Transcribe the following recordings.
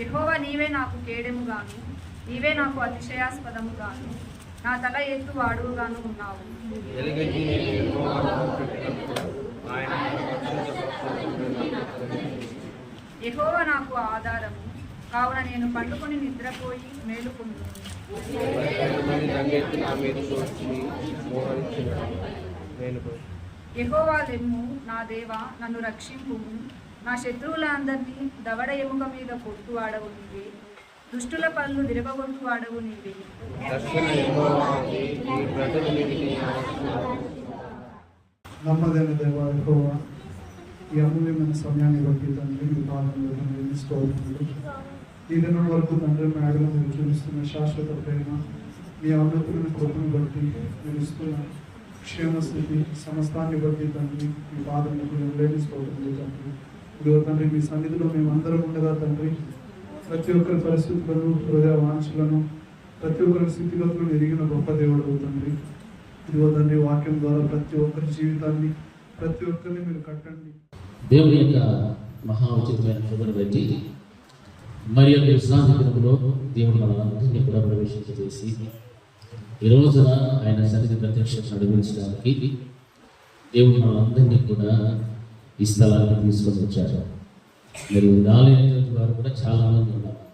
యెహోవా నీవే నాకు కేడెముగాను, నీవే నాకు అతిశయాస్పదముగాను, నా తల ఎత్తు వాడుగాను ఉన్నావు. యెహోవా నాకు ఆధారము, కావున నేను పండుకొని నిద్రపోయి మేలుకుంటున్నాను. యెహోవా లెమ్ము, నా దేవా నన్ను రక్షింపుము. నా శత్రువులందరినీ దవడ ఎముక మీద కొట్టువాడవు నీవే, దుష్టుల పళ్ళు విరగొట్టువాడవు నీవే. నమ్మదైన దేవా యెహోవా, ఈ అమూల్యమైన సమయాన్ని బట్టి తండ్రి మీ పాదంలో నిర్మించుకోవాలి. ఈ దినం వరకు తండ్రి మేడలో మీరు చూపిస్తున్న శాశ్వత ప్రేమ, మీ అన్నతులను కృపను బట్టి మీరు ఇస్తున్న క్షేమస్థితి సమస్తాన్ని బట్టి తండ్రి మీ పాదంలో నిర్ణయించుకోవాలి. తండ్రి ఇదిగో తండ్రి మీ సన్నిధిలో మేమందరం ఉండగా తండ్రి ప్రతి ఒక్కరి పరిస్థితులను, హృదయ వాంఛలను, ప్రతి ఒక్కరి స్థితిగతులను ఎరిగిన గొప్ప దేవుడు తండ్రి. ఇదిగో తండ్రి వాక్యం ద్వారా ప్రతి ఒక్కరి జీవితాన్ని, ప్రతి ఒక్కరిని మీరు కట్టండి. దేవుని యొక్క మహా ఉచితమైన కృపను బట్టి మరి యొక్క విశ్రాంతి దినంలో దేవుడు మనందరినీ కూడా ప్రవేశించేసి ఈ రోజున ఆయన సన్నిధి ప్రత్యక్ష నడిపించడానికి దేవుడు మనందరినీ కూడా ఈ స్థలానికి తీసుకొని వచ్చారు. మరి రాలేనటువంటి వారు కూడా చాలా మంది ఉన్నారు.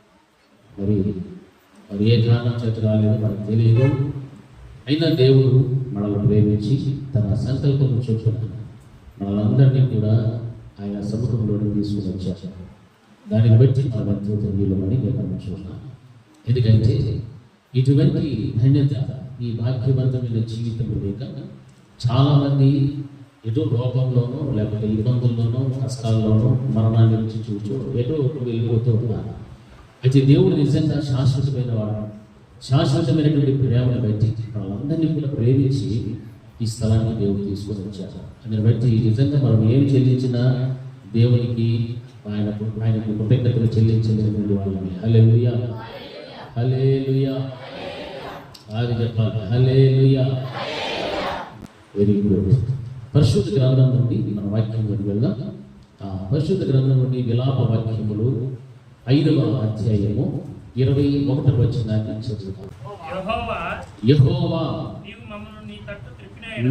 మరి ఏ కారణం చేత రాలేదో మనకు తెలియదు. అయినా దేవుడు మనల్ని ప్రేమించి తన సంకల్పం చొప్పున మనలందరినీ కూడా ఆయన సముఖంలోకి తీసుకుని వచ్చారు. దానిని బట్టి మనం ఎంతో ధన్యులమని నేను చూస్తున్నాను. ఎందుకంటే ఇటువంటి ధన్యత ఈ భాగ్యవంతమైన జీవితం లేక చాలామంది ఎటో లోపంలోనో లేకపోతే ఇబ్బందుల్లోనో కష్టాల్లోనో మరణాన్ని నుంచి చూచో ఎటో వెళ్ళిపోతూ ఉన్నారు. అయితే దేవుడు నిజంగా శాశ్వతమైన వాడు. శాశ్వతమైనటువంటి ప్రేమను బట్టి వాళ్ళందరినీ కూడా ప్రేమించి ఈ స్థలాన్ని దేవుడు తీసుకొని వచ్చారు. అందుని బట్టి నిజంగా మనం ఏం చెల్లించినా దేవునికి ఆయనకు కృతజ్ఞతలు చెల్లించలేటువంటి వాళ్ళని. హల్లెలూయా, హల్లెలూయా, అది చెప్పాలి. హల్లెలూయా. Very good. పరిశుద్ధ గ్రంథం నుండి మన వాక్యంలోకి వెళ్దాం. పరిశుద్ధ గ్రంథం నుండి విలాప వాక్యములు 5వ అధ్యాయము 21వ వచనాన్ని చదువుతాం. యెహోవా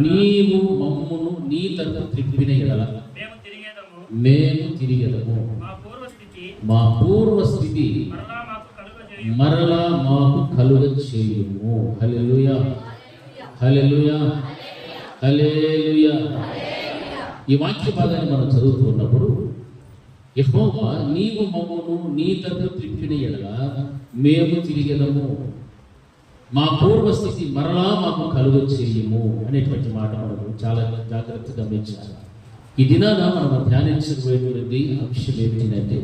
నీవు మమ్మను నీ తట్టు త్రిప్పిన ఎడల మేము తిరిగెదము. మా పూర్వస్థితి మరలా మాకు కలుగ చేయుము. హల్లెలూయా, హల్లెలూయా, హల్లెలూయా. ఈ వాక్య భాగాన్ని మనం చదువుతున్నప్పుడు యెహోవా నీవు మమ్మను నీ తట్టు త్రిప్పిన ఎడల మేము తిరిగెదము, మా పూర్వస్థితి మరలా మాకు కలుగ చేయము అనేటువంటి మాట మనకు చాలా జాగ్రత్తగా గమనించాలి. ఈ దినాన మనం ధ్యానించబోయేటువంటి అంశం ఏమిటంటే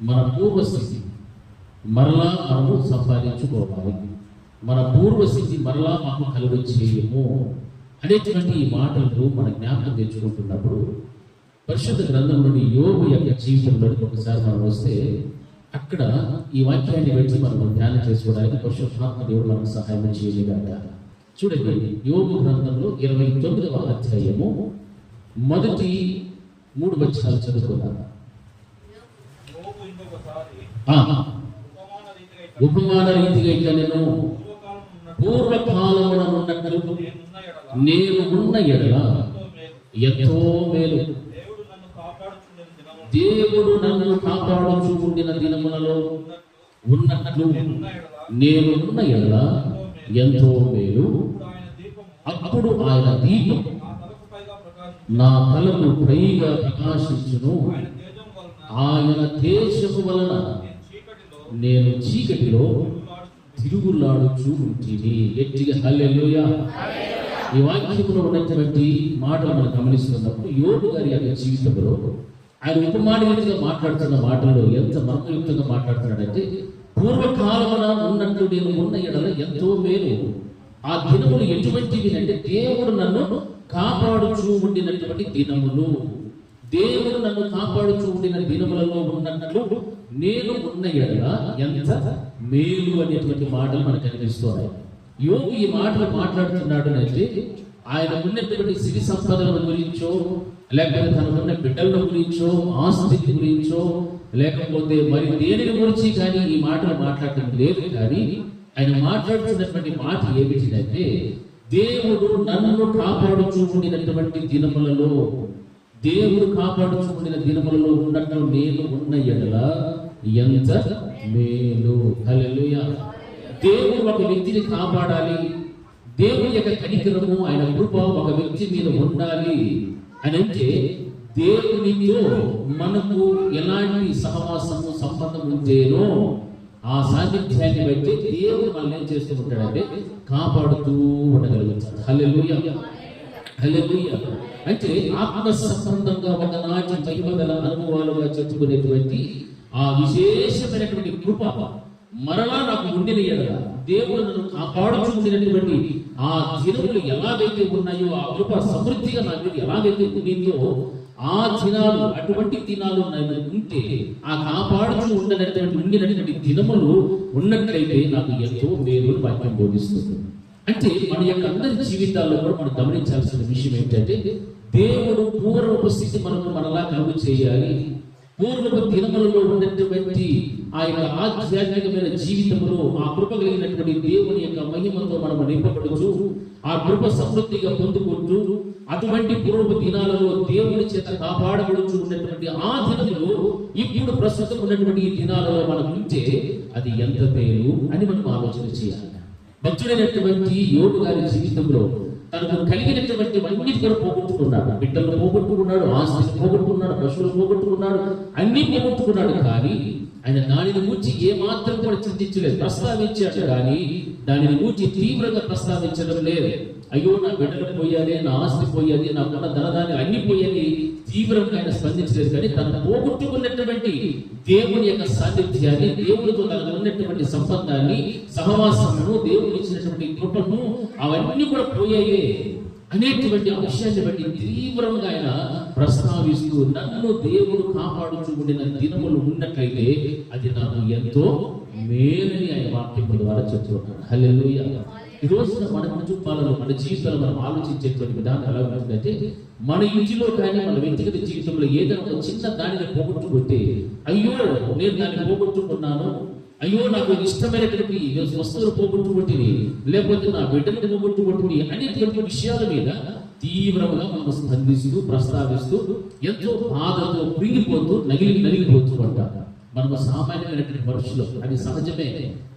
మన పూర్వస్థితి మరలా మనము సంపాదించుకోవాలి. మన పూర్వస్థితి మరలా మాకు కలుగ చేయము అనేటువంటి ఈ మాటలు మన జ్ఞాపకం తెచ్చుకుంటున్నప్పుడు పరిశుద్ధ గ్రంథంలోని యోబు యొక్క జీవితంలోకి ఒకసారి మనం వస్తే అక్కడ ఈ వాక్యాన్ని బట్టి మనం ధ్యానం చేసుకోవడానికి పరిశుద్ధాత్మ దేవుడు మనకు సహాయం చేయలేగాక. చూడండి, యోబు గ్రంథంలో 29వ అధ్యాయము మొదటి 3 వచనాలు చదువుకున్నాను. ఉపమాన రీతిగా ఇట్లా నేను పూర్వకాలమున ఉన్నట్లు నేను ఉన్న ఎడల ఎంతో మేలు. దేవుడు నన్ను కాపాడుచు ఉండిన దినములలో ఉన్నట్లు నేను ఉన్న ఎడల ఎంతో మేలు. అప్పుడు ఆయన దీపం నా తలకు పైగా ప్రకాశించును. ఆయన తేజము వలన నేను చీకటిలో తిరుగులాడుచు ఉంటిని. గట్టిగా హల్లెలూయా. ఈ వాక్యంలో ఉన్నటువంటి మాటలు మనం గమనిస్తున్నప్పుడు యోబు గారి యొక్క జీవితంలో ఆయన ఉపమానీయంగా మాట్లాడుతున్న మాటల్లో ఎంత మర్మయుక్తంగా మాట్లాడుతున్నాడంటే పూర్వకాలమున ఉన్నట్టు నేను ఉన్న ఎడల ఎంతో మేలు. ఆ దినములు ఎటువంటివి అంటే దేవుడు నన్ను కాపాడుచూ ఉండినటువంటి దినములు. దేవుడు నన్ను కాపాడుచూ ఉండిన దినములలో ఉన్నట్లు నేను ఉన్న ఎడల ఎంత మేలు అనేటువంటి మాటలు మనకు కనిపిస్తున్నాయి. యోగు ఈ మాటలు మాట్లాడుతున్నాడు అంటే ఆయన ఉన్నటువంటి సిరి సంపదల గురించో లేకపోతే తనకున్న బిడ్డల గురించో ఆస్తి గురించో లేకపోతే మరి దేనిని గురించి కానీ ఈ మాటలు మాట్లాడటం లేదు. కానీ ఆయన మాట్లాడుతున్నటువంటి మాట ఏమిటిదంటే, దేవుడు నన్ను కాపాడుచూ ఉండినటువంటి దినములలో, దేవుడు కాపాడుచూ ఉండిన దినములలో ఉన్నట్టు నేను ఉన్న ఎడల ఎంత మేలు. హల్లెలూయా. దేవుడు ఒక వ్యక్తిని కాపాడాలి, దేవుని యొక్క కనికరము, ఆయన కృప ఒక వ్యక్తి మీద ఉండాలి అని అంటే, దేవునితో మనకు ఎలాంటి సహవాసము సంబంధం ఉంటేనో ఆ సాన్నిధ్యాన్ని బట్టి దేవుడు మనల్ని ఏం చేస్తూ ఉంటాడంటే కాపాడుతూ ఉండగలుగుతాడు. హల్లెలూయా, హల్లెలూయా. అంటే ఆత్మ సంబంధంగా ఒకనాటి మహిమగల అనుభవాలుగా చెప్పుకునేటువంటి ఆ విశేషమైనటువంటి కృప మరలా నాకు ఉండిన ఎడల, దేవుడు నన్ను కాపాడుతూ ఉండినటువంటి ఆ దినములు ఎలాగైతే ఉన్నాయో, ఆ కృప సమృద్ధిగా నా మీద ఎలాగైతే ఉండిందో, ఆ దినాలు, అటువంటి దినాలు ఉంటే, ఆ కాపాడుతూ ఉండినటువంటి దినములు ఉన్నట్లయితే నాకు ఎంతో మేలు వాక్యం బోధిస్తుంది. అంటే మన యొక్క అందరి జీవితాల్లో కూడా మనం గమనించాల్సిన విషయం ఏంటంటే, దేవుడు పూర్వపు స్థితి మనకు మనలా కలుగు చేయాలి. పూర్వపు దినములలో ఉన్నటువంటి ఆ యొక్క ఆధ్యాత్మికమైన జీవితంలో ఆ కృప కలిగినటువంటి దేవుని యొక్క మహిమతో మనం నింపబడుచు, ఆ కృప సమృద్ధిగా పొందుకుంటూ, అటువంటి పూర్వపు దినాలలో దేవుని చేత కాపాడబడుచు ఉన్నటువంటి ఆ దినములు ఇప్పుడు ప్రస్తుతం ఉన్నటువంటి ఈ దినాలలో మనం ఉంటే అది ఎంత మేలు అని మనం ఆలోచన చేయాలి. భక్తుడైనటువంటి యోబు గారి జీవితంలో తనకు కలిగినటువంటి అన్నిటి కూడా పోగొట్టుకున్నాడు. బిడ్డలను పోగొట్టుకున్నాడు, ఆస్తిని పోగొట్టుకున్నాడు, పశువులు పోగొట్టుకున్నాడు, అన్ని పోగొట్టుకున్నాడు. కానీ ఆయన దానిని గురించి ఏ మాత్రం కూడా చింతించలేదు. ప్రస్తావించాడు కానీ దానిని గురించి తీవ్రంగా ప్రస్తావించడం లేదు. అయ్యో నా బిడ్డలు పోయాలి, నా ఆస్తి పోయాలి, నాకున్న ధనధాన్యాలు అన్ని పోయాలి, తీవ్రంగా ఆయన స్పందించలేదు. కానీ తను పోగొట్టుకున్నటువంటి దేవుని యొక్క సాన్నిధ్యాన్ని, దేవుడితో తనకు ఉన్నటువంటి సంబంధాన్ని, సహవాసమును, దేవుడు ఇచ్చినటువంటి కృపను అవన్నీ కూడా పోయాయి అనేటువంటి అంశాన్ని బట్టి తీవ్రంగా ఆయన ప్రస్తావిస్తూ, నన్ను దేవుడు కాపాడుచూ ఉండిన దినములు ఉన్నట్లయితే అది నాకు ఎంతో మేలని ఆయన వాక్యం ద్వారా చెప్తున్నాడు. హల్లెలూయా. ఈ రోజున మన కుటుంబాలలో, మన జీవితంలో మనం ఆలోచించేటువంటి విధానం ఎలా ఉంటుందంటే, మన ఇంటిలో కానీ మన వ్యక్తిగత జీవితంలో ఏదైనా ఒక చిన్న దానిని పోగొట్టుకుంటే, అయ్యో నేను దాన్ని పోగొట్టుకున్నాను, అయ్యో నాకు ఇష్టమైనటువంటి వస్తువులు పోగొట్టుకుంటుంది, లేకపోతే నా బిడ్డను పోగొట్టుకుంటుంది అనేటువంటి విషయాల మీద తీవ్రంగా మనం స్పందిస్తూ, ప్రస్తావిస్తూ, ఎంతో బాధతో కృంగిపోతూ, నలిగిపోతూ ఉంటారు. మనము సామాన్యమైనటువంటి మనుషులు, అది సహజమే.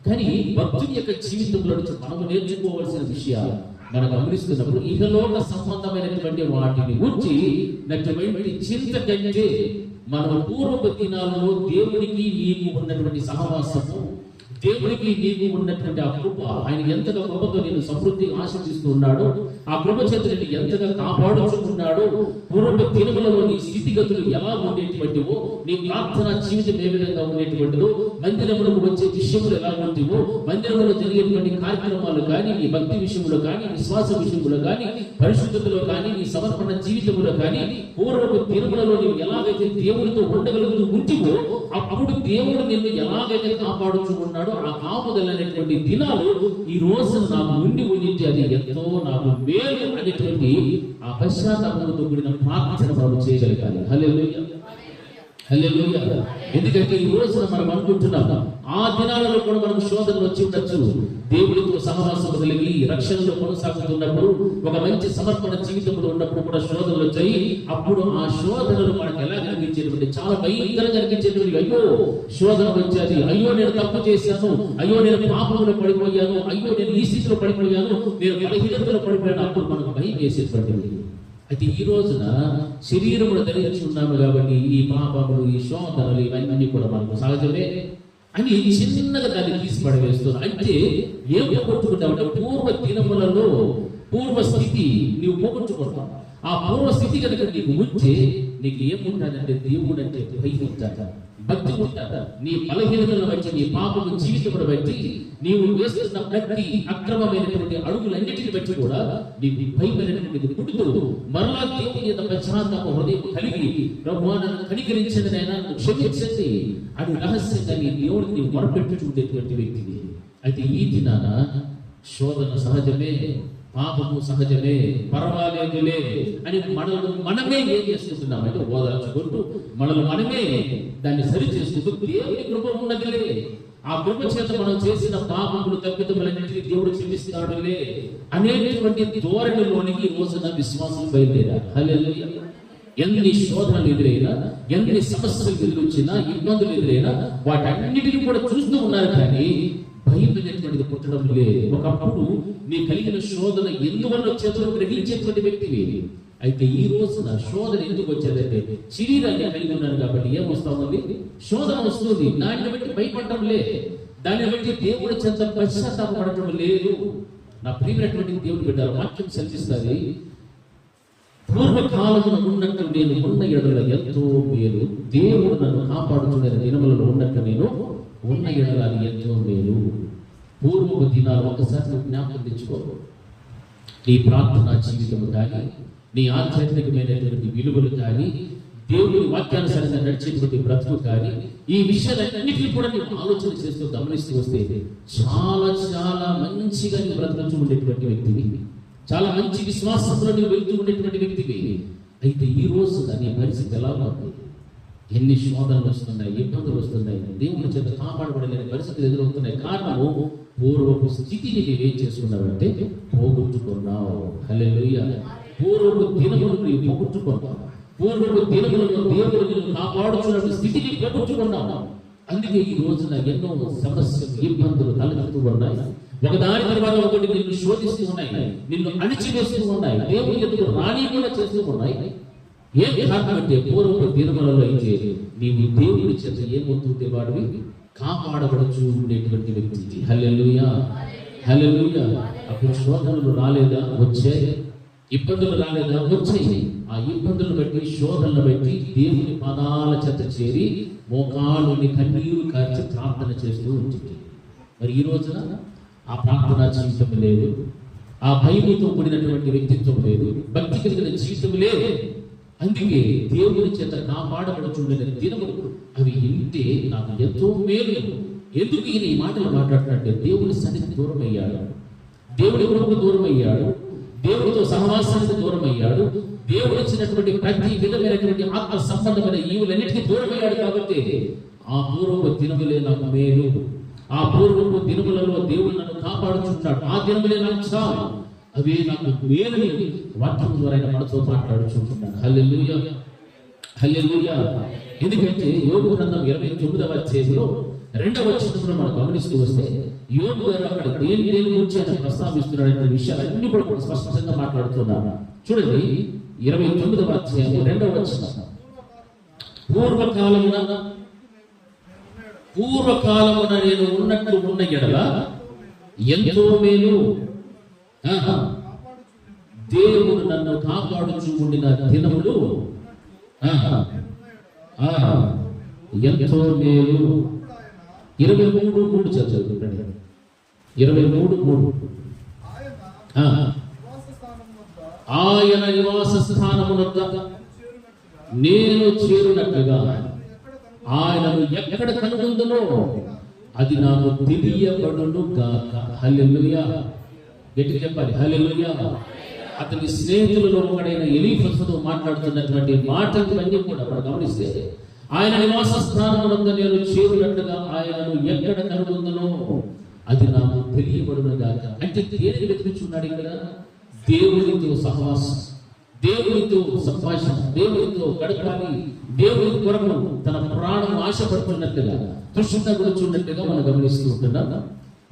కానీ భక్తుని యొక్క జీవితంలో నుంచి మనము నేర్చుకోవాల్సిన విషయాలు మనం గమనిస్తున్నప్పుడు, ఇహలోక సంబంధమైనటువంటి వాటిని గురించి నటువంటి చింత కంటే మన పూర్వపు దినాలలో దేవునికి నీకు ఉన్నటువంటి సహవాసము, దేవునికి నీకు ఉన్నటువంటి ఆ కృప, ఆయన ఎంతగా కృపతో నేను సమృద్ధిగా ఆశిస్తూ ఉన్నాడు, ఆ కృప చేత నేను ఎంతగా కాపాడుచుకున్నాడు, పూర్వపు దినములలో నీ స్థితిగతులు ఎలా ఉండేటువంటివో, నీ ప్రార్థన జీవితం ఏ విధంగా ఉండేటువంటిదో, మందిరములకు వచ్చే విషయములు ఎలా ఉంటాయో, మందిరంలో జరిగేటువంటి కార్యక్రమాలు కానీ, నీ భక్తి విషయంలో కానీ, విశ్వాస విషయంలో కానీ, పరిశుద్ధతలో కానీ, నీ సమర్పణ జీవితంలో కానీ, పూర్వపు దినములలో నీవు ఎలాగైతే దేవునితో ఉండగలుగుతూ ఉంటివో, అప్పుడు దేవుడు నిన్ను ఎలాగైతే కాపాడుతూ ఉన్నాడు, ఆ కాపుదలైనటువంటి దినాలు ఈ రోజు నాకు ఉండి ఉండింది, అది ఎంతో నాకు మేలు అనేటువంటి ఆ పశ్చాత్తాపంతో కూడిన ప్రార్థన మనం చేయగలగాలి. హల్లెలూయా, హల్లెలూయా. ఎందుకంటే ఈ రోజున మనం అనుకుంటున్నాం, ఆ దినాలలో కూడా మనకు శోధనలు వచ్చి ఉండొచ్చు. దేవుడితో సహవాసం కలిగి రక్షణలో కొనసాగుతున్నప్పుడు, ఒక మంచి సమర్పణ జీవితంలో ఉన్నప్పుడు కూడా శోధనలు వచ్చాయి. అప్పుడు ఆ శోధనలు మనకు ఎలా కనిపించేటువంటి, చాలా భయంకరంగా కనిపించేటువంటి, అయ్యో శోధన వచ్చేది, అయ్యో నేను తప్పు చేశాను, అయ్యో నేను పాపంలో పడిపోయాను, అయ్యో నేను ఈ స్థితిలో పడిపోయాను, నేను బలహీనతలో పడిపోయాను, అప్పుడు మనకు భయం వేసేటువంటిది. అయితే ఈ రోజున శరీరమును ధరించి ఉన్నాము కాబట్టి ఈ పాపములు, ఈ శోధనలు ఇవన్నీ కూడా మనకు సహజమే అని చిన్నగా దాన్ని తీసి పడవేస్తున్నాం. అంటే ఏం పోగొట్టుకుంటామంటే, పూర్వ దినములలో పూర్వ స్థితి నీవు పోగొట్టుకుంటావు. ఆ పూర్వ స్థితి కనుక నీకు ఉంటే నీకు ఏముంటాడంటే, దేవుడు అంటే భయం ఉంటాడు, భక్తి ఉంటాడు. నీ బలహీనతలను బట్టి, నీ పాపము జీవితమును బట్టి, నీవు వేస్తున్న ప్రతి అక్రమమైనటువంటి అడుగులన్నిటిని బట్టి కూడా నీకు భయమైనటువంటి పుట్టుతూ మరలా దేవుని యొక్క పశ్చాత్తాప హృదయం కలిగి, ప్రభువా నన్ను కనికరించండి, నాయనా నన్ను క్షమించండి అని రహస్యంగా నీ దేవుడికి నీవు మొరపెట్టుచుండేటువంటి వ్యక్తిని. అయితే ఈ దినాన శోధన సహజమే, పాపము సహజమే, పర్వాలేదులే అని మనమే ఏం చేసుకుంటున్నామంటే ఓదార్చుకుంటూ మనమే దాన్ని సరి చేసుకుంటూ దేవుని కృప ఉన్నదిలే, ఆ కృప చేత మనం చేసిన పాపములు తప్పిదములన్నింటినీ దేవుడు క్షమిస్తాడులే అనేటువంటి ధోరణిలోనికి ఈ రోజున విశ్వాసం బయలుదేరారు. హల్లెలూయా. ఎన్ని శోధనలు ఎదురైనా, ఎన్ని సమస్యలు ఎదురొచ్చినా, ఇబ్బందులు ఎదురైనా వాటన్నిటిని కూడా చూస్తూ ఉన్నారు, కానీ భయం అనేటువంటిది పుట్టడం లేదు. ఒకప్పుడు నీ కలిగిన శోధన ఎందువల్ల వచ్చేదో గ్రహించేటువంటి వ్యక్తివి. అయితే ఈ రోజున శోధన ఎందుకు వచ్చేదంటే శరీరాన్ని కలిగి ఉన్నాను కాబట్టి ఏమొస్తా ఉంది, శోధన వస్తుంది. దాన్ని బట్టి భయపడటం లేదు, దాన్ని బట్టి దేవుడి చెంత పశ్చాత్తాపడటం లేదు. నా ప్రియమైనటువంటి దేవుడు బిడ్డల వాక్యం సెలవిస్తుంది, పూర్వకాలమున ఉన్నట్టు నేను ఉన్న ఎడల ఎంతో మేలు, దేవుడు నన్ను కాపాడుతున్న దినములలో ఉన్నట్టు నేను ఉన్న ఎడల ఎంతో మేలు. పూర్వపు దినాలు ఒకసారి జ్ఞాపకం తెచ్చుకో. నీ ప్రార్థనా జీవితము కానీ, నీ ఆధ్యాత్మికమైనటువంటి విలువలు కానీ, దేవుని వాక్యానుసారంగా నడిచేటువంటి బ్రతుకు కానీ, ఈ విషయాలన్నింటినీ కూడా నేను ఆలోచన చేస్తూ గమనిస్తూ వస్తే చాలా చాలా మంచిగా నేను బ్రతుకుతూ ఉండేటువంటి వ్యక్తివి, చాలా మంచి విశ్వాసంలో నువ్వు వెళ్తూ ఉండేటువంటి వ్యక్తివి. అయితే ఈ రోజు నీ పరిస్థితి ఎలా ఉంది? ఎన్ని శోధనలు వస్తున్నాయి, ఇబ్బందులు వస్తున్నాయి, దేవుని చేత కాపాడబడలేని పరిస్థితులు ఎదురవుతున్నాయి. కారణము పూర్వపు స్థితిని నీవేం చేసుకున్నావంటే పోగొట్టుకున్నావు. హల్లెలూయా. పూర్వపు దినములను నీవు పోగొట్టుకున్నావు. పూర్వపు దినములను దేవుడు నిన్ను కాపాడుతున్న స్థితిని పోగొట్టుకున్నావు. అందుకే ఈ రోజున ఎన్నో సమస్యలు, ఇబ్బందులు తలెత్తుతూ ఉన్నాయి. ఒకదాని తర్వాత ఒకటి నిన్ను శోధిస్తూ ఉన్నాయి, నిన్ను అణిచివేస్తూ ఉన్నాయి, దేవుని ఎదురు రాణి కూడా చేస్తూ ఉన్నాయి. ఏం కారణం అంటే పూర్వపు దినములలో అయితే నీవు దేవుడి చేత ఏమవుతుంటే వాడివి కాపాడబడుచు ఉండేటువంటి వ్యక్తి. హల్లెలూయా, హల్లెలూయా. అప్పుడు శోధనలు రాలేదా? వచ్చాయి. ఇబ్బందులు రాలేదా? వచ్చాయి. ఆ ఇబ్బందులను బట్టి, శోధనలు బట్టి దేవుని పాదాల చెత్త చేరి మోకాళ్ళని కన్నీరు కార్చి ప్రార్థన చేస్తూ ఉంటుంది. మరి ఈ రోజున ఆ ప్రార్థనా జీవితం లేదు, ఆ భయముతో కూడినటువంటి వ్యక్తిత్వం లేదు, భక్తి కలిగిన జీవితం లేదు. అందుకే దేవుని చేత కాపాడబడుచుండిన దినములు అవి ఇంటే నాకు ఎంతో మేలు. ఎందుకు ఈయన ఈ మాటలు మాట్లాడుతుంటే దేవుని సన్నిధి దూరం అయ్యాడు, దేవుడి కృపకు దూరం అయ్యాడు, దేవుడితో సహవాసానికి దూరం అయ్యాడు, దేవుడు ఇచ్చినటువంటి ప్రతి విధమైనటువంటి ఆత్మ సంబంధమైన ఈవులన్నిటికీ దూరం అయ్యాడు. కాబట్టి ఆ పూర్వపు దినములే నాకు మేలు, ఆ పూర్వపు దినములలో దేవుడు నన్ను కాపాడుచున్నాడు, ఆ దినములే నాకు చాలు, అవే నాకు మేలని వాక్యం ద్వారా మనతో మాట్లాడుచుంటున్నాను. హల్లెలూయా, హల్లెలూయా. ఎందుకంటే యోబు గ్రంథం 29వ అధ్యాయంలో 2వ వచనంలో మనం గమనిస్తూ వస్తే యోబు గారు అక్కడ దేని గురించి ఆయన ప్రస్తావిస్తున్నాడనే విషయాలన్నీ కూడా స్పష్టంగా మాట్లాడుతున్నారు. చూడండి 29వ అధ్యాయం 2వ వచనం, పూర్వకాలమున నేను ఉన్నట్టు ఉన్న ఎడల ఎంతో మేలు, దేవుడు నన్ను కాపాడుచు ఉండిన దినములు ఎంతో మేలు. 23:3 చదువుకుంటాడు. 23:3 ఆయన నివాస స్థానమునొద్ద నేను చేరునట్లుగా ఆయనను ఎక్కడ కనుగొందునో అది నాకు తెలియబడును గాక. హల్లెలూయా. గట్టి చెప్పాలి, హల్లెలూయా. అతని స్నేహితులలో ఒకడైన ఎలీఫజుతో మాట్లాడుతున్నటువంటి మాటలన్నీ కూడా మనం గమనిస్తే ఆయన నివాస స్థానమునందు నేను చేరునట్లుగా ఆయనను ఎక్కడ కనుగొందునో అది నాకు తెలియబడును గాక. అంటే దేనిని వెతుకుచున్నాడు ఇక్కడ? దేవునితో సహవాసం, దేవునితో సంభాషణ, దేవునితో గడపాలి, దేవుని కొరకు తన ప్రాణం ఆశపడుతున్నట్లుగా, తృష్ణపడుచున్నట్లుగా మనం గమనిస్తూ ఉంటున్నాం.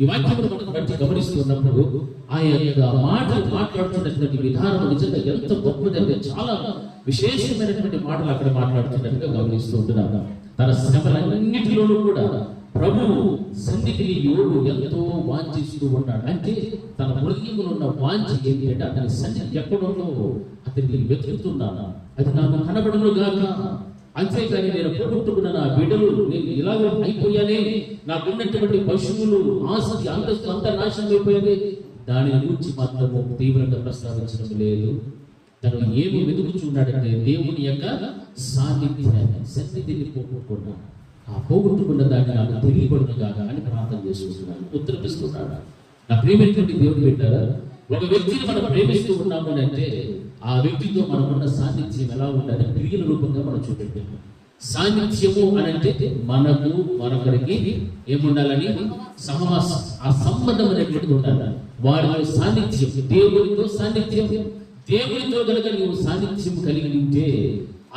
ఈ వాక్యమును మనం బట్టి గమనిస్తున్నప్పుడు ఆయన మాటలు మాట్లాడుతున్నటువంటి విధానం నిజంగా ఎంత గొప్పదంటే చాలా విశేషమైనటువంటి మాటలు అక్కడ మాట్లాడుతున్నట్టుగా గమనిస్తూ ఉంటున్నాం. తన శ్రమలన్నిటిలోనూ కూడా ప్రభువు సన్నిధిని యోబు ఎంతో వాంఛిస్తూ ఉన్నాడు. అంటే తన హృదయంలో ఉన్న వాంఛ ఏంటి అంటే అతని సన్నిధి ఎక్కడుందో అతన్ని వెతుకుతున్నాను, అది నాకు కనబడును గాక. అంతేకాని నేను పోగొట్టుకున్న నా బిడ్డలు, నేను ఇలాగ అయిపోయానే, నాకున్నటువంటి పశువులు, ఆస్తి, అంతస్తు అంతా నాశనం అయిపోయానే, దాని గురించి మాత్రము తీవ్రంగా ప్రస్తావించడం లేదు. తను ఏమి వెతుకుచున్నాడంటే దేవుని యొక్క సాన్నిధ్యాన్ని, సన్నిధిని పోగొట్టుకున్నాను. ఆ పోగొట్టుకున్న దాన్ని నాకు తెలియబడును కాక అని ప్రార్థన చేసుకుంటున్నాను, ఉత్తరపిస్తున్నాడు. నా ప్రియమైనటువంటి దేవుడు పెట్టారా, ఒక వ్యక్తిని మనం ప్రేమిస్తూ ఉన్నాము అని అంటే ఆ వ్యక్తితో మనకున్న సాన్నిధ్యం ఎలా ఉండాలి క్రియల రూపంగా మనం చూపెట్టాము. సాన్నిధ్యము అని అంటే మనకు మరొకరికి ఏముండాలని సహవాసం, ఆ సంబంధం అనేటువంటిది ఉండాలి. వారి సాన్నిధ్యం, దేవుడితో సాన్నిధ్యం, దేవుడితో కనుక నీవు సాన్నిధ్యం కలిగి ఉంటే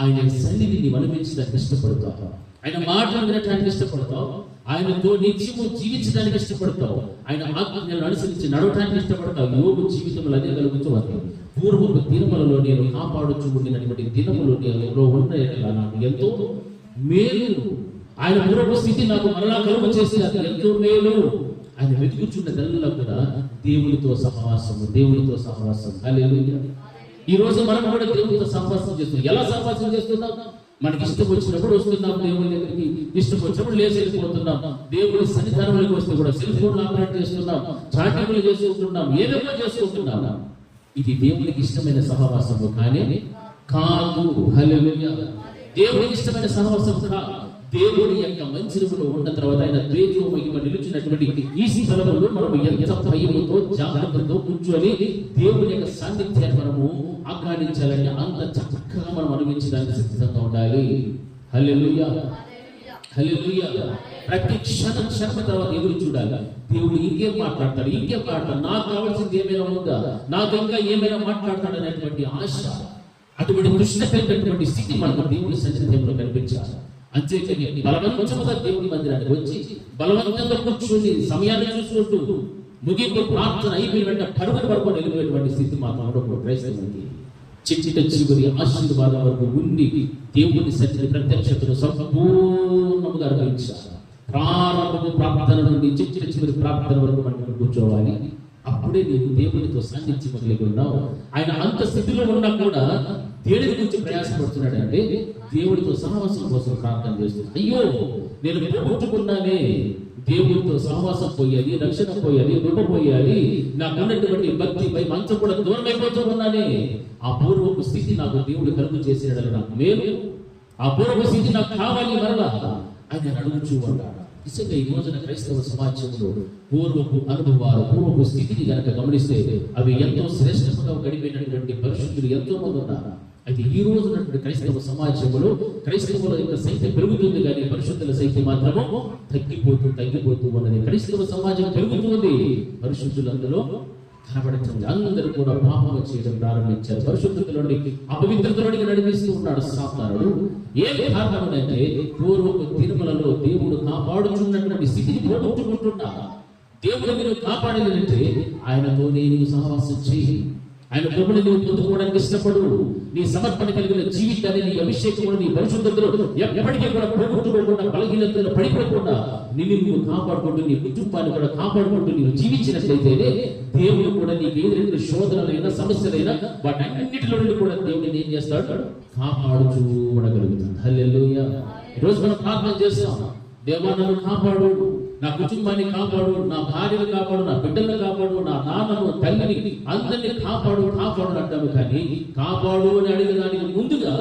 ఆయన సన్నిధిని అనుభవించడానికి ఇష్టపడతావు, ఆయన మాటలు వినడానికి ఇష్టపడతావు, ఆయనతో నిత్యము జీవించడానికి ఇష్టపడతావు, ఆయన ఆజ్ఞలను అనుసరించి నడవడానికి ఇష్టపడతావు. యోగు జీవితంలో అదే కలుగుతూ ఉంది. పూర్వపు దినములలో నేను కాపాడుచు ఉండినటువంటి దినములు నేను ఉన్న నాకు ఎంతో మేలు, ఆయన పూర్వపు స్థితి నాకు మరలా కలుగు చేసి అది ఎంతో మేలు. ఆయన వెతుకుచున్నదల్లా కూడా దేవునితో సహవాసము, దేవునితో సహవాసం. హల్లెలూయా. ఈ రోజు మనం కూడా దేవునితో సహవాసం చేస్తున్నాం. ఎలా సహవాసం చేస్తున్నాం? మనకి ఇష్టం వచ్చినప్పుడు వస్తున్నాం దేవుని దగ్గరికి, ఇష్టం వచ్చినప్పుడు లేచి వెళ్ళిపోతున్నాం. దేవుడి సన్నిధానంలోకి వస్తే కూడా సెల్ ఫోన్ ఆపరేట్ చేస్తున్నాం, చాటింగ్లు చేసుకుంటున్నాం, ఏదేమో చేసుకుంటున్నాం. ఇది దేవునికి ఇష్టమైన సహవాసము కానీ కాదు. హల్లెలూయా. దేవునికి ఇష్టమైన సహవాసం కాదు. దేవుడి యొక్క మంచిలో ఉన్న తర్వాత ఆయన ద్వేషం నిలిచినటువంటి ఈ స్థలంలో మనం ఎంత భయముతో జాగ్రత్తతో కూర్చొని దేవుని యొక్క సాన్నిధ్యాన్ని మనము ఆగ్రహించాలని అంత చక్కగా మనం అనుభవించడానికి సిద్ధంగా ఉండాలి. హల్లెలూయా, హల్లెలూయా. ప్రతి క్షణం తర్వాత ఎదురు చూడాలి. దేవుడు ఇంకేం మాట్లాడతాడు, ఇంకేం మాట్లాడతాడు, నాకు కావాల్సింది ఏమైనా ఉందా, నాకు ఇంకా ఏమైనా మాట్లాడతాడు అనేటువంటి ఆశ, అటువంటి కృష్ణకైనటువంటి స్థితి మనకు దేవుడి సన్నిధ్యంలో కనిపించాలి. అంతేకాని బలవంతంగా దేవుని మందిరానికి వచ్చి బలవంతంగా కూర్చొని సమయాన్ని చూసుకుంటూ ముగింపు ప్రార్థన అయిపోయిన వెంటనే పరుగు నిలిపేటువంటి స్థితి మాత్రం క్రైస్తవునికి చిట్ట చివరి ఆశీర్వాదం వరకు ఉండి దేవుని సన్నిధి ప్రత్యక్షతను సంపూర్ణంగా అనుభవించాలి. ప్రారంభము ప్రార్థన నుండి చిట్ట చివరి ప్రార్థన వరకు మనం కూర్చోవాలి. అప్పుడే నీవు దేవునితో సాన్నిధ్యం కలిగి ఉన్నావు. ఆయన అంత స్థితిలో ఉన్నా కూడా దేవుడి గురించి ప్రయాసపడుతున్నాడు అంటే దేవుడితో సహవాసం కోసం ప్రార్థన చేస్తున్నాడు. అయ్యో నేను పోగొట్టుకున్నానే, దేవుడితో సహవాసం పోయాలి, రక్షణ పోయాలి, కృప పోయాలి, నాకు ఉన్నటువంటి భక్తి భయం అంతా కూడా దూరం అయిపోతూ ఉన్నానే. ఆ పూర్వపు స్థితి నాకు దేవుడు కలుగు చేసేయడం నాకు మేలు, ఆ పూర్వపు స్థితి నాకు కావాలి మరలా ఆయన అడుగుచూ ఉన్నాడు. నిజంగా ఈ రోజున క్రైస్తవ సమాజంలో పూర్వపు అనుభవాలు, పూర్వపు స్థితిని కనుక గమనిస్తే అవి ఎంతో శ్రేష్టంగా గడిపినటువంటి పరిశుద్ధులు ఎంతో మంది ఉన్నారు. అయితే ఈ రోజు క్రైస్తవ సమాజంలో క్రైస్తవుల యొక్క సంఖ్య పెరుగుతుంది కానీ పరిశుద్ధుల సంఖ్య మాత్రము తగ్గిపోతూ ఉన్నది. క్రైస్తవ సమాజం పెరుగుతుంది, పరిశుద్ధులు అందులో కనబడుతుంది. అందరూ కూడా పాపం చేయడం ప్రారంభించారు. పరిశుద్ధతలోనికి అపవిత్రతలోనికి నడిపిస్తూ ఉన్నాడు సాతానుడు. ఏ కారణం అంటే పూర్వపు దినములలో దేవుడు కాపాడుతున్నటువంటి స్థితిని పోగొట్టుకుంటున్నా. దేవుడు మీరు కాపాడాలంటే ఆయనతోనే నీవు సహవాసం చేయి, ఆయన కృపను నీవు పొందుకోవడానికి ఇష్టపడు. నీ సమర్పణ కలిగిన జీవితాన్ని, నీ అభిషేకం, నీ పరిశుద్ధతలో ఎప్పటికీ కూడా పోగొట్టుకోకుండా, బలహీనతలో పడిపోకుండా నిన్ను నువ్వు కాపాడుకుంటూ, నీ కుటుంబాన్ని కూడా కాపాడుకుంటూ నీవు జీవించినట్లయితేనే దేవుడు కూడా నీకు ఏదైనా శోధనలైనా సమస్యలైనా వాటన్నిటిలో నుండి కూడా దేవుడిని ఏం చేస్తాడు, కాపాడుచూ ఉండగలుగుతాడు. హల్లెలూయా. ఈరోజు మనం ప్రార్థన చేస్తాం, దేవా నన్ను కాపాడు, నా కుటుంబాన్ని కాపాడు, నా భార్యను కాపాడు, నా బిడ్డలను కాపాడు, నా నాన్నను తల్లిని అందరినీ కాపాడు అంటాము. కానీ కాపాడు అని అడిగడానికి ముందుగా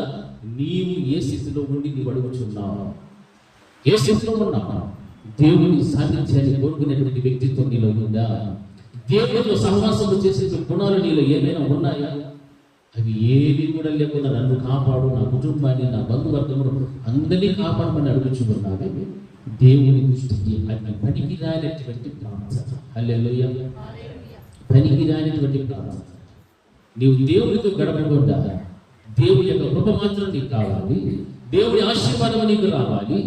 నీవు ఏ స్థితిలో ఉండి నీవు అడుగుచున్నావు, ఏ స్థితిలో ఉన్నావు? దేవుని సాన్నిధ్యాన్ని కోరుకునేటువంటి వ్యక్తిత్వం నీలో ఉందా? దేవుడితో సహవాసం చేసే గుణాలు నీలో ఏమైనా ఉన్నాయా? అవి ఏవి కూడా లేకుండా నన్ను కాపాడు, నా కుటుంబాన్ని, నా బంధువర్గమును అందరినీ కాపాడమని అడుగుచున్నావే. దేవుని దృష్టికి అది పనికిరానటువంటి ప్రార్థన. హల్లెలూయా. పనికిరానటువంటి ప్రార్థన. నీవు దేవుడితో గడపకుండా దేవుడి యొక్క కృప మాత్రం నీకు కావాలి, దేవుడి ఆశీర్వాదం నీకు రావాలి.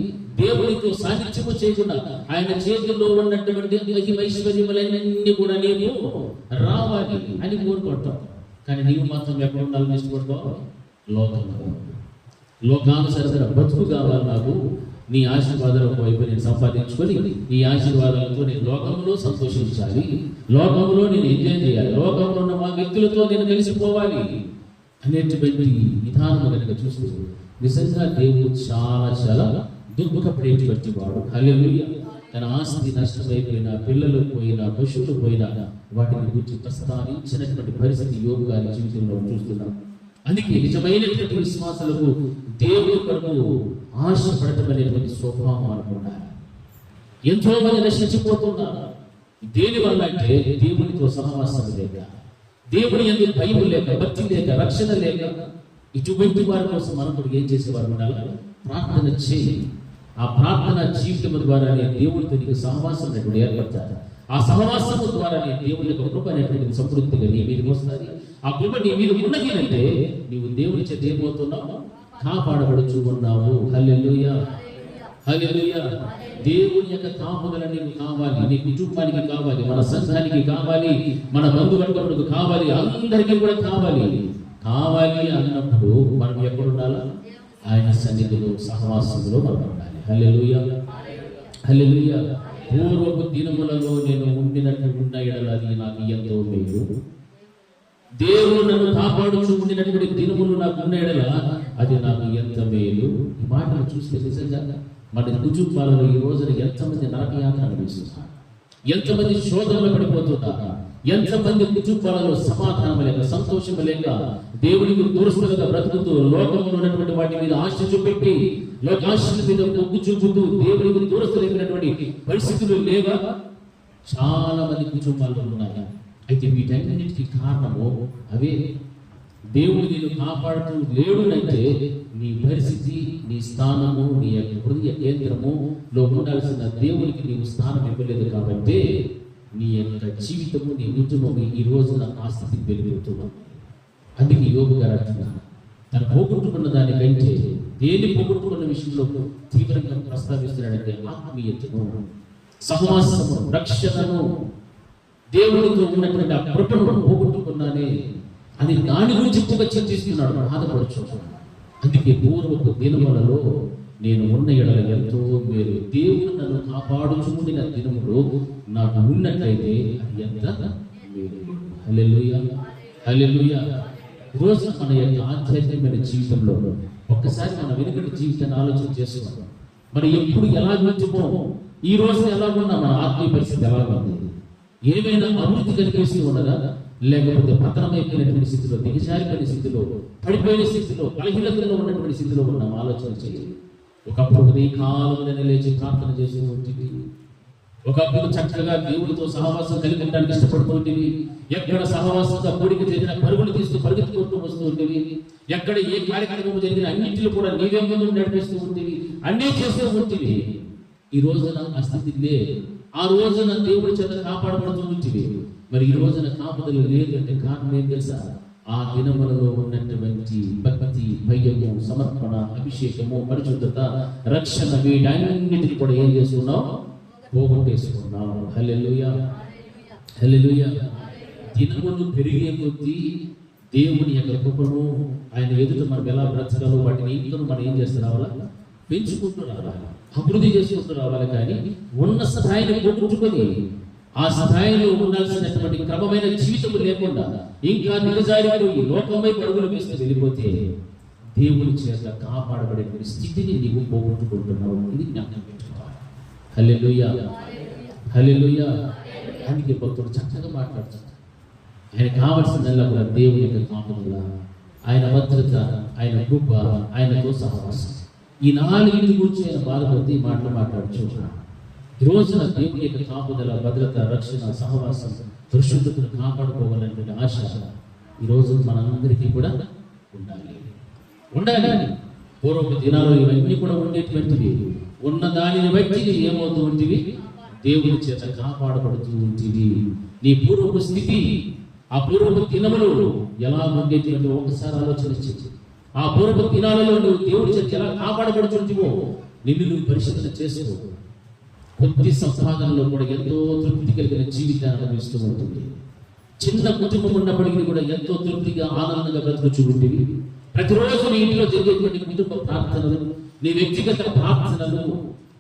దేవుడితో సాన్నిధ్యము చేయకుండా ఆయన చేతుల్లో ఉన్నటువంటి ఐశ్వర్యములన్నీ కూడా నీవు రావాలి అని కోరుకుంటావు. కానీ నీవు మాత్రం ఎక్కడ ఉండాలని ఇష్టపడతావు? లోకానుసరమైన బ్రతుకు కావాలి నాకు. నీ ఆశీర్వాదాలకు వైపు నేను సంపాదించుకొని ఈ ఆశీర్వాదాలతో నేను లోకంలో సంతోషించాలి, లోకంలో నేను ఎంజాయ్ చేయాలి, లోకంలో ఉన్న మా వ్యక్తులతో నేను కలిసిపోవాలి అనేటువంటి విధానం కనుక చూస్తూ నిజంగా దేవుడు చాలా దుఃఖపడేటువంటి వాడు. హల్లెలూయా. తన ఆస్తి నష్టమైపోయినా, పిల్లలు పోయినా, పశువులు పోయినా వాటిని గురించి ప్రస్తావించినటువంటి పరిస్థితి యోగు గారి జీవితంలో చూస్తున్నాం. అందుకే నిజమైనటువంటి విశ్వాసాలకు దేవుడి కొరకు ఆశపడటం అనేటువంటి స్వభావం అనుకున్నారు. ఎంతో మంది నశించిపోతున్నారు. దేని వల్ల అంటే దేవునితో సహవాసం లేక, దేవుని యందు భయం లేక, భక్తి లేక, రక్షణ లేక ఇటువంటి వారి కోసం మనం కూడా ఏం చేసేవారు ఉండాలి? ప్రార్థన చేయి. ఆ ప్రార్థన జీవితం ద్వారానే దేవుడితో నీకు సహవాసం అనేటువంటి ఏర్పడతారు. ఆ సహవాసము ద్వారానే దేవుని యొక్క కృప అనేటువంటి సమృద్ధిగా నీ మీదకి వస్తుంది. ఆ కృప నీ మీద ఉన్నది అంటే నీవు దేవుని చేత ఏమవుతున్నావు? కాపాడబడుచు ఉన్నావు. హల్లెలూయా, హల్లెలూయా. దేవుని యొక్క కాపుదల నీకు కావాలి, నీ కుటుంబానికి కావాలి, మన సంఘానికి కావాలి, మన బంధువర్గములకు కావాలి, అందరికీ కూడా కావాలి. కావాలి అన్నప్పుడు మనం ఎక్కడుండాలా? ఆయన సన్నిధిలో, సహవాసంలో మనం ఉండాలి. హల్లెలూయా, హల్లెలూయా. పూర్వపు దినములలో నేను ఉండినట్టు ఉన్న ఎడలది నాకు ఎంతో మేలు. దేవుడు నన్ను కాపాడుచు ఉండినటువంటి దినములు నాకు ఉన్న ఎడల అది నాకు ఎంత మేలు. ఈ మాటలు చూస్తే నిజంగా మన కుటుంబాలలో ఈ రోజున ఎంతమంది నరకయాత్ర అనిపిస్తున్నారు, ఎంతమంది శోధనలు పడిపోతున్నారు, ఎంతమంది కుటుంబాలలో సమాధానం లేక, సంతోషం లేక, దేవునికి దూరస్తులుగా బ్రతుకుతూ లోకంలో ఉన్నటువంటి వాటి మీద ఆశ చూపెట్టి, లోకాశల మీద మొగ్గు చూపుతూ దేవునికి దూరస్తులైనటువంటి పరిస్థితులు లేవా? చాలా మంది కుటుంబాల్లో ఉన్నాయి. అయితే వీటన్నిటికీ కారణము అవే. దేవుడు నిన్ను కాపాడుతూ లేడునంటే నీ పరిస్థితి, నీ స్థానము, నీ యొక్క హృదయ కేంద్రములో ఉండాల్సిన దేవునికి నీవు స్థానం ఇవ్వలేదు కాబట్టి నీ యొక్క జీవితము, నీ కుటుంబము ఈ రోజున ఆ స్థితికి వెళ్ళిపోతున్నావు. అందుకే యోబు గారు అంటున్నారు, తను పోగొట్టుకున్న దానికంటే దేన్ని పోగొట్టుకున్న విషయంలో తీవ్రంగా ప్రస్తావిస్తున్నాడంటే ఆత్మీయతను, సహవాసము, రక్షణను, దేవుడితో ఉన్నటువంటి ఆ కృపను పోగొట్టుకున్నానే అని దాని గురించి ఎక్కువగా చర్చిస్తున్నాడు, బాధపడుచు. అందుకే పూర్వపు దినములలో నేను ఉన్న ఎడల ఎంతో మేలు. దేవుడు నన్ను కాపాడుచుండిన దినములు నాకు ఉన్నట్లయితే అది ఎంత మేలు. హల్లెలూయా, హల్లెలూయా. ఈరోజు మన యొక్క ఆధ్యాత్మికమైన జీవితంలో ఒక్కసారి మన వెనుకటి జీవితాన్ని ఆలోచన చేసుకున్నాం. మరి ఎప్పుడు ఎలా ఉంచుమో, ఈ రోజు ఎలా ఉన్నా మన ఆత్మీయ పరిస్థితి ఎలా ఉంది? ఏమైనా అభివృద్ధి కనిపిస్తూ ఉన్నదా? లేకపోతే పతనమైపోయినటువంటి స్థితిలో, దిగజారిపోయిన స్థితిలో, పడిపోయిన స్థితిలో, బలహీనతలో ఉన్నటువంటి స్థితిలో ఉన్నాం? ఆలోచన చేయాలి. ఒకప్పుడు ఈ కాలంలో లేచి ప్రార్థన చేస్తూ ఉంటుంది, ఒకప్పుడు చక్కగా దేవుడితో సహవాసం కలిగి ఉండడానికి ఇష్టపడుతూ ఉంటుంది, ఎక్కడ సహవాసంగా కోడికి చేసిన పరుగులు తీస్తూ పరిగెత్తుకుంటూ వస్తూ ఉంటుంది, ఎక్కడ ఏ కార్యక్రమం జరిగిన అన్నింటిలో కూడా నీవే ముందు నడిపిస్తూ ఉంటుంది, అన్నీ చేస్తూ ఉంటుంది. ఈ రోజున ఆ స్థితి లేదు. ఆ రోజున దేవుడి చేత కాపాడబడుతూ ఉంటుంది. మరి ఈ రోజున కాపుదల లేదంటే కారణం ఏం తెలుసా? ఆ దినములలో ఉన్నటువంటి భక్తి, భయము, సమర్పణ, అభిషేకము, పరిశుద్ధత, రక్షణ, వీటన్నిటిని కూడా ఏం చేస్తున్నావు? పోగొట్టేసుకున్నావు. హల్లెలూయా, హల్లెలూయా. దినములు పెరిగే కొద్దీ దేవుని యొక్క కృపను, ఆయన ఎదుట మనం ఎలా బ్రతకాలో వాటిని ఇంకా మనం ఏం చేస్తూ రావాలా? పెంచుకుంటూ రావాలి, అభివృద్ధి చేసుకుంటూ రావాలి. కానీ ఉన్న స్థాయిని పోగొట్టుకొని ఆ స్థాయిలో ఉండాల్సినటువంటి క్రమమైన జీవితం లేకుండా ఇంకా దిగజారిపోయి లోకమై పరుగులు వేస్తూ వెళ్ళిపోతే దేవుని చేత కాపాడబడే స్థితిని నీవు పోగొట్టుకుంటున్నావు. ఇది జ్ఞాపకం పెట్టుకోవాలి. హల్లెలూయా, హల్లెలూయా. అందుకే భక్తుడు చక్కగా మాట్లాడుతున్నాడు. ఆయన కావాల్సిందల్లా కూడా దేవుని యొక్క కాపుదల, ఆయన భద్రత, ఆయన కృప, ఆయనతో సహవాసం. ఈ నాలుగింటి గురించి ఆయన బాధపడి మాటలు మాట్లాడుతున్నాడు. ఈ రోజున దేవుని యొక్క కాపుదల, భద్రత, రక్షణ, సహవాసం, పరిశుద్ధతను కాపాడుకోవాలనే ఆశ ఈ రోజు మనందరికీ కూడా ఉండాలి, ఉండాలి. పూర్వపు దినాల్లో ఇవన్నీ కూడా ఉండేటువంటివి. ఉన్న దానిని బట్టి ఏమవుతూ ఉంటుంది? దేవుని చేత కాపాడబడుతూ ఉంటుంది. నీ పూర్వపు స్థితి, ఆ పూర్వపు దినములు ఎలా ఉండేటువంటి ఒకసారి ఆలోచించు. ఆ పూర్వపు దినాలలో నువ్వు దేవుడి చేత ఎలా కాపాడబడుతుంటివో నిన్ను నువ్వు పరిశీలన చేసుకో. కొద్ది సంపాదనలో కూడా ఎంతో తృప్తి కలిగిన జీవితాన్ని అనుభవిస్తూ ఉంటుంది. చిన్న కుటుంబం ఉన్నప్పటికీ కూడా ఎంతో తృప్తిగా, ఆనందంగా బ్రతుకుతూ ఉంటుంది. ప్రతిరోజు నీ ఇంట్లో జరిగేటువంటి కుటుంబ ప్రార్థనలు, నీ వ్యక్తిగత ప్రార్థనలు,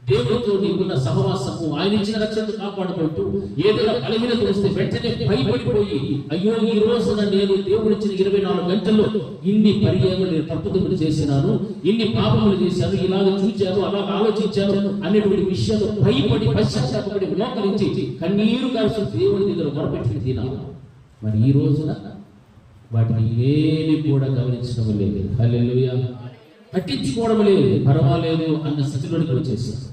దేవుడితో నీకున్న సహవాసము, ఆయన ఇచ్చిన రక్షణ కాపాడుకుంటూ ఏదైనా బలహీనత వస్తే వెంటనే భయపడిపోయి, అయ్యో ఈ రోజున నేను దేవుడు ఇచ్చిన 24 గంటల్లో ఇన్ని పర్యాయములు నేను తప్పుదములు చేసినాను, ఇన్ని పాపములు చేశాను, ఇలాగ చూచాను, అలాగ ఆలోచించాను అనేటువంటి విషయాలు భయపడి పశ్చాత్తాపడి మోకరించి కన్నీరు కాల్సి దేవుడి దగ్గర మొరపెట్టి తినాలి. మరి ఈ రోజున వాటిని ఏమి కూడా గమనించడం లేదు. హల్లెలూయా. పట్టించుకోవడం లేదు, పర్వాలేదు అన్న స్థితిలోనికి వచ్చేసారు.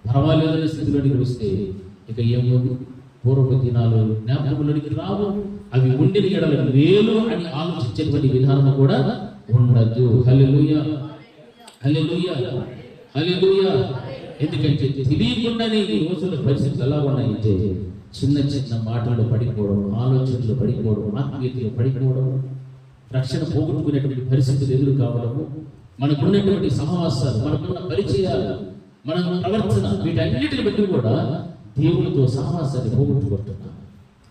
పర్వాలేదనే స్థితిలోనికి వస్తే ఇక ఏమవుతుంది? పూర్వపు దినాలు జ్ఞాపకంలోనికి రావు, అవి ఉండిన ఎడల మేలు అని ఆలోచించేటువంటి విధానం కూడా ఉండదు. హల్లెలూయా, హల్లెలూయా, హల్లెలూయా. ఎందుకంటే తెలియకుండానే ఈ రోజుల పరిస్థితులు ఎలా ఉన్నాయంటే చిన్న చిన్న మాటల్లో పడిపోవడం, ఆలోచనలు పడిపోవడం, ఆత్మీయతలో పడిపోవడం, రక్షణ పోగొట్టుకునేటువంటి పరిస్థితులు ఎదురు కావడము, మనకున్నటువంటి సహవాసాలు, మనకున్న పరిచయాలు, మన ప్రవర్తన, వీటన్నిటిని బట్టి కూడా దేవునితో సహవాసాన్ని పోగొట్టుకుంటున్నాం,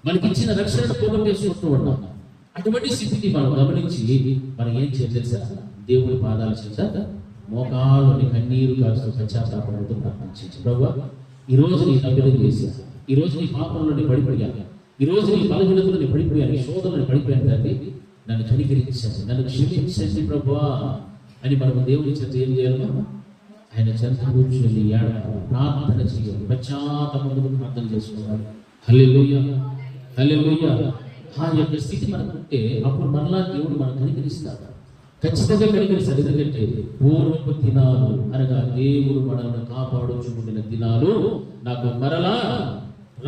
మనకిచ్చిన రక్షణను పోగొట్టేసుకుంటూ ఉన్నాం. అటువంటి స్థితిని మనం గమనించి మనం ఏం చేయాలి తెలుసా? దేవుని పాదాల చెంత మోకాళ్ళని కన్నీరు కాస్తూ పశ్చాత్తాపంతో ప్రార్థించు. ప్రభువా, ఈ రోజు నీ తప్పిదం చేశాను, ఈ రోజు నీ పాపంలోని పడిపోయాను, ఈ రోజు నీ బలహీనతలోని పడిపోయాను, ఈ శోధనని పడిపోయాను తండ్రి, నన్ను కనికరించండి, నన్ను క్షమించండి ప్రభువా అని మనం దేవుని చెంత ఏం చేయాలి? ఆయన చెంత కూర్చొని ప్రార్థన చేయాలి, పశ్చాత్తాపంతో ప్రార్థన చేసుకోవాలి. హల్లెలూయా, హల్లెలూయా. ఆ యొక్క స్థితి మనకుంటే అప్పుడు మరలా దేవుడు మనం కనికరిస్తాడు, ఖచ్చితంగా కనికరిస్తాడు. ఎందుకంటే పూర్వపు దినాలు అనగా దేవుడు మనల్ని కాపాడుచుకున్న దినాలు నాకు మరలా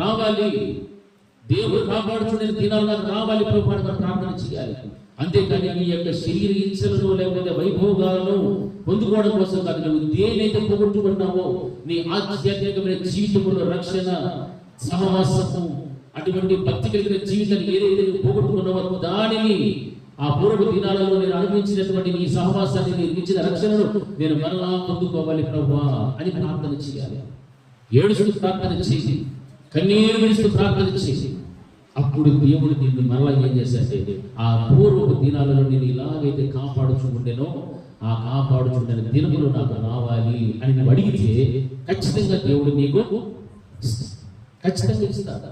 రావాలి, దేవుడు కాపాడుచుకునే దినాలు నాకు రావాలి ప్రభు అని మనం ప్రార్థన చేయాలి. అంతేకాని నీ యొక్క శరీర ఇచ్చలను లేకపోతే వైభోగాలను పొందుకోవడం కోసం కాదు. నువ్వు దేనైతే పోగొట్టుకున్నావో నీ ఆధ్యాత్మికమైన జీవితంలో రక్షణ, సహవాసము, అటువంటి భక్తి కలిగిన జీవితాన్ని ఏదైతే నువ్వు పోగొట్టుకున్నావో దానిని ఆ పూర్వ దినాలలో నేను అనుభవించినటువంటి నీ సహవాసాన్ని, నేను ఇచ్చిన రక్షణను నేను మరలా పొందుకోవాలి ప్రభువా అని ప్రార్థన చేయాలి. ఏడుస్తూ ప్రార్థన చేసి, కన్నీరు విడుస్తూ ప్రార్థన చేసి, అప్పుడు దేవుడు నిన్ను మరలా ఏం చేశాడంటే ఆ పూర్వపు దినాలలో నేను ఇలాగైతే కాపాడుచుకుంటేనో ఆ కాపాడుచుండే దినములు నాకు రావాలి అని నువ్వు అడిగితే ఖచ్చితంగా దేవుడు నీకు ఖచ్చితంగా ఇస్తాడు.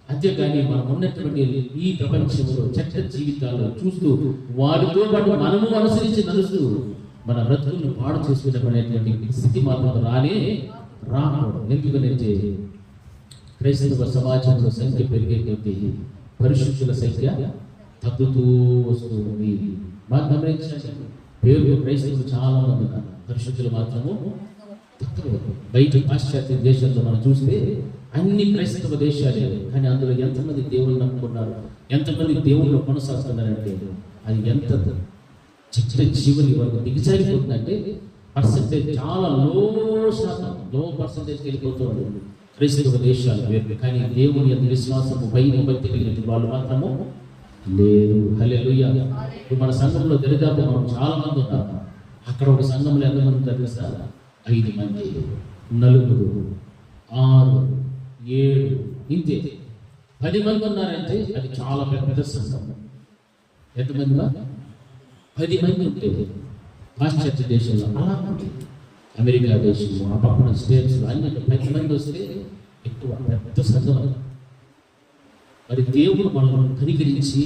అంతేకాని మనం ఉన్నటువంటి ఈ ప్రపంచంలో చెడ్డ జీవితాలు చూస్తూ వారితో పాటు మనము అనుసరించి నడుస్తూ మన బ్రతుకులను పాడు చేసుకునేటువంటి స్థితి మాత్రం రాకూడదు. ఎందుకంటే క్రైస్తవ సమాజంలో సంఖ్య పెరిగే కొద్దీ పరిశుద్ధుల సంఖ్య తగ్గుతూ వస్తుంది. మాకు గమనించండి, పేరు క్రైస్తవులు చాలా మంది ఉన్నారు, పరిశుద్ధులు మాత్రము తక్కువ. బయట పాశ్చాత్య దేశాల్లో మనం చూస్తే అన్ని క్రైస్తవ దేశాలే, కానీ అందులో ఎంతమంది దేవుళ్ళు నమ్ముకున్నారు, ఎంతమంది దేవుళ్ళు కొనసాగుతున్నారంటే అది ఎంత చిన్న జీవని వరకు దిగజారిపోతుందంటే పర్సెంటేజ్ చాలా లో పర్సెంటేజ్ వెళ్ళిపోతుంది క్రైస్తవ దేశాలు వేరు. కానీ దేవుని యొక్క విశ్వాసము, భయం, భక్తి కలిగిన వాళ్ళు మాత్రము లేరు. హల్లెలూయా. ఇప్పుడు మన సంఘంలో దరిదాపు మనం చాలా మంది ఉన్నాము. అక్కడ ఒక సంఘంలో ఎంతమంది తెలుస్తారా? 5 మంది, 4, 6, 7, ఇంతే. 10 మంది ఉన్నారంటే అది చాలా పెద్ద సంఘం. ఎంతమంది? 10 మంది ఉంటే పాశ్చాత్య దేశంలో అలా ఉంది. అమెరికా దేశంలో, ఆ పక్కన స్టేట్స్లో అన్ని 10 మంది వస్తే ఎక్కువ పెద్ద సంఘం. మరి దేవుడు మనల్ని కనికరించి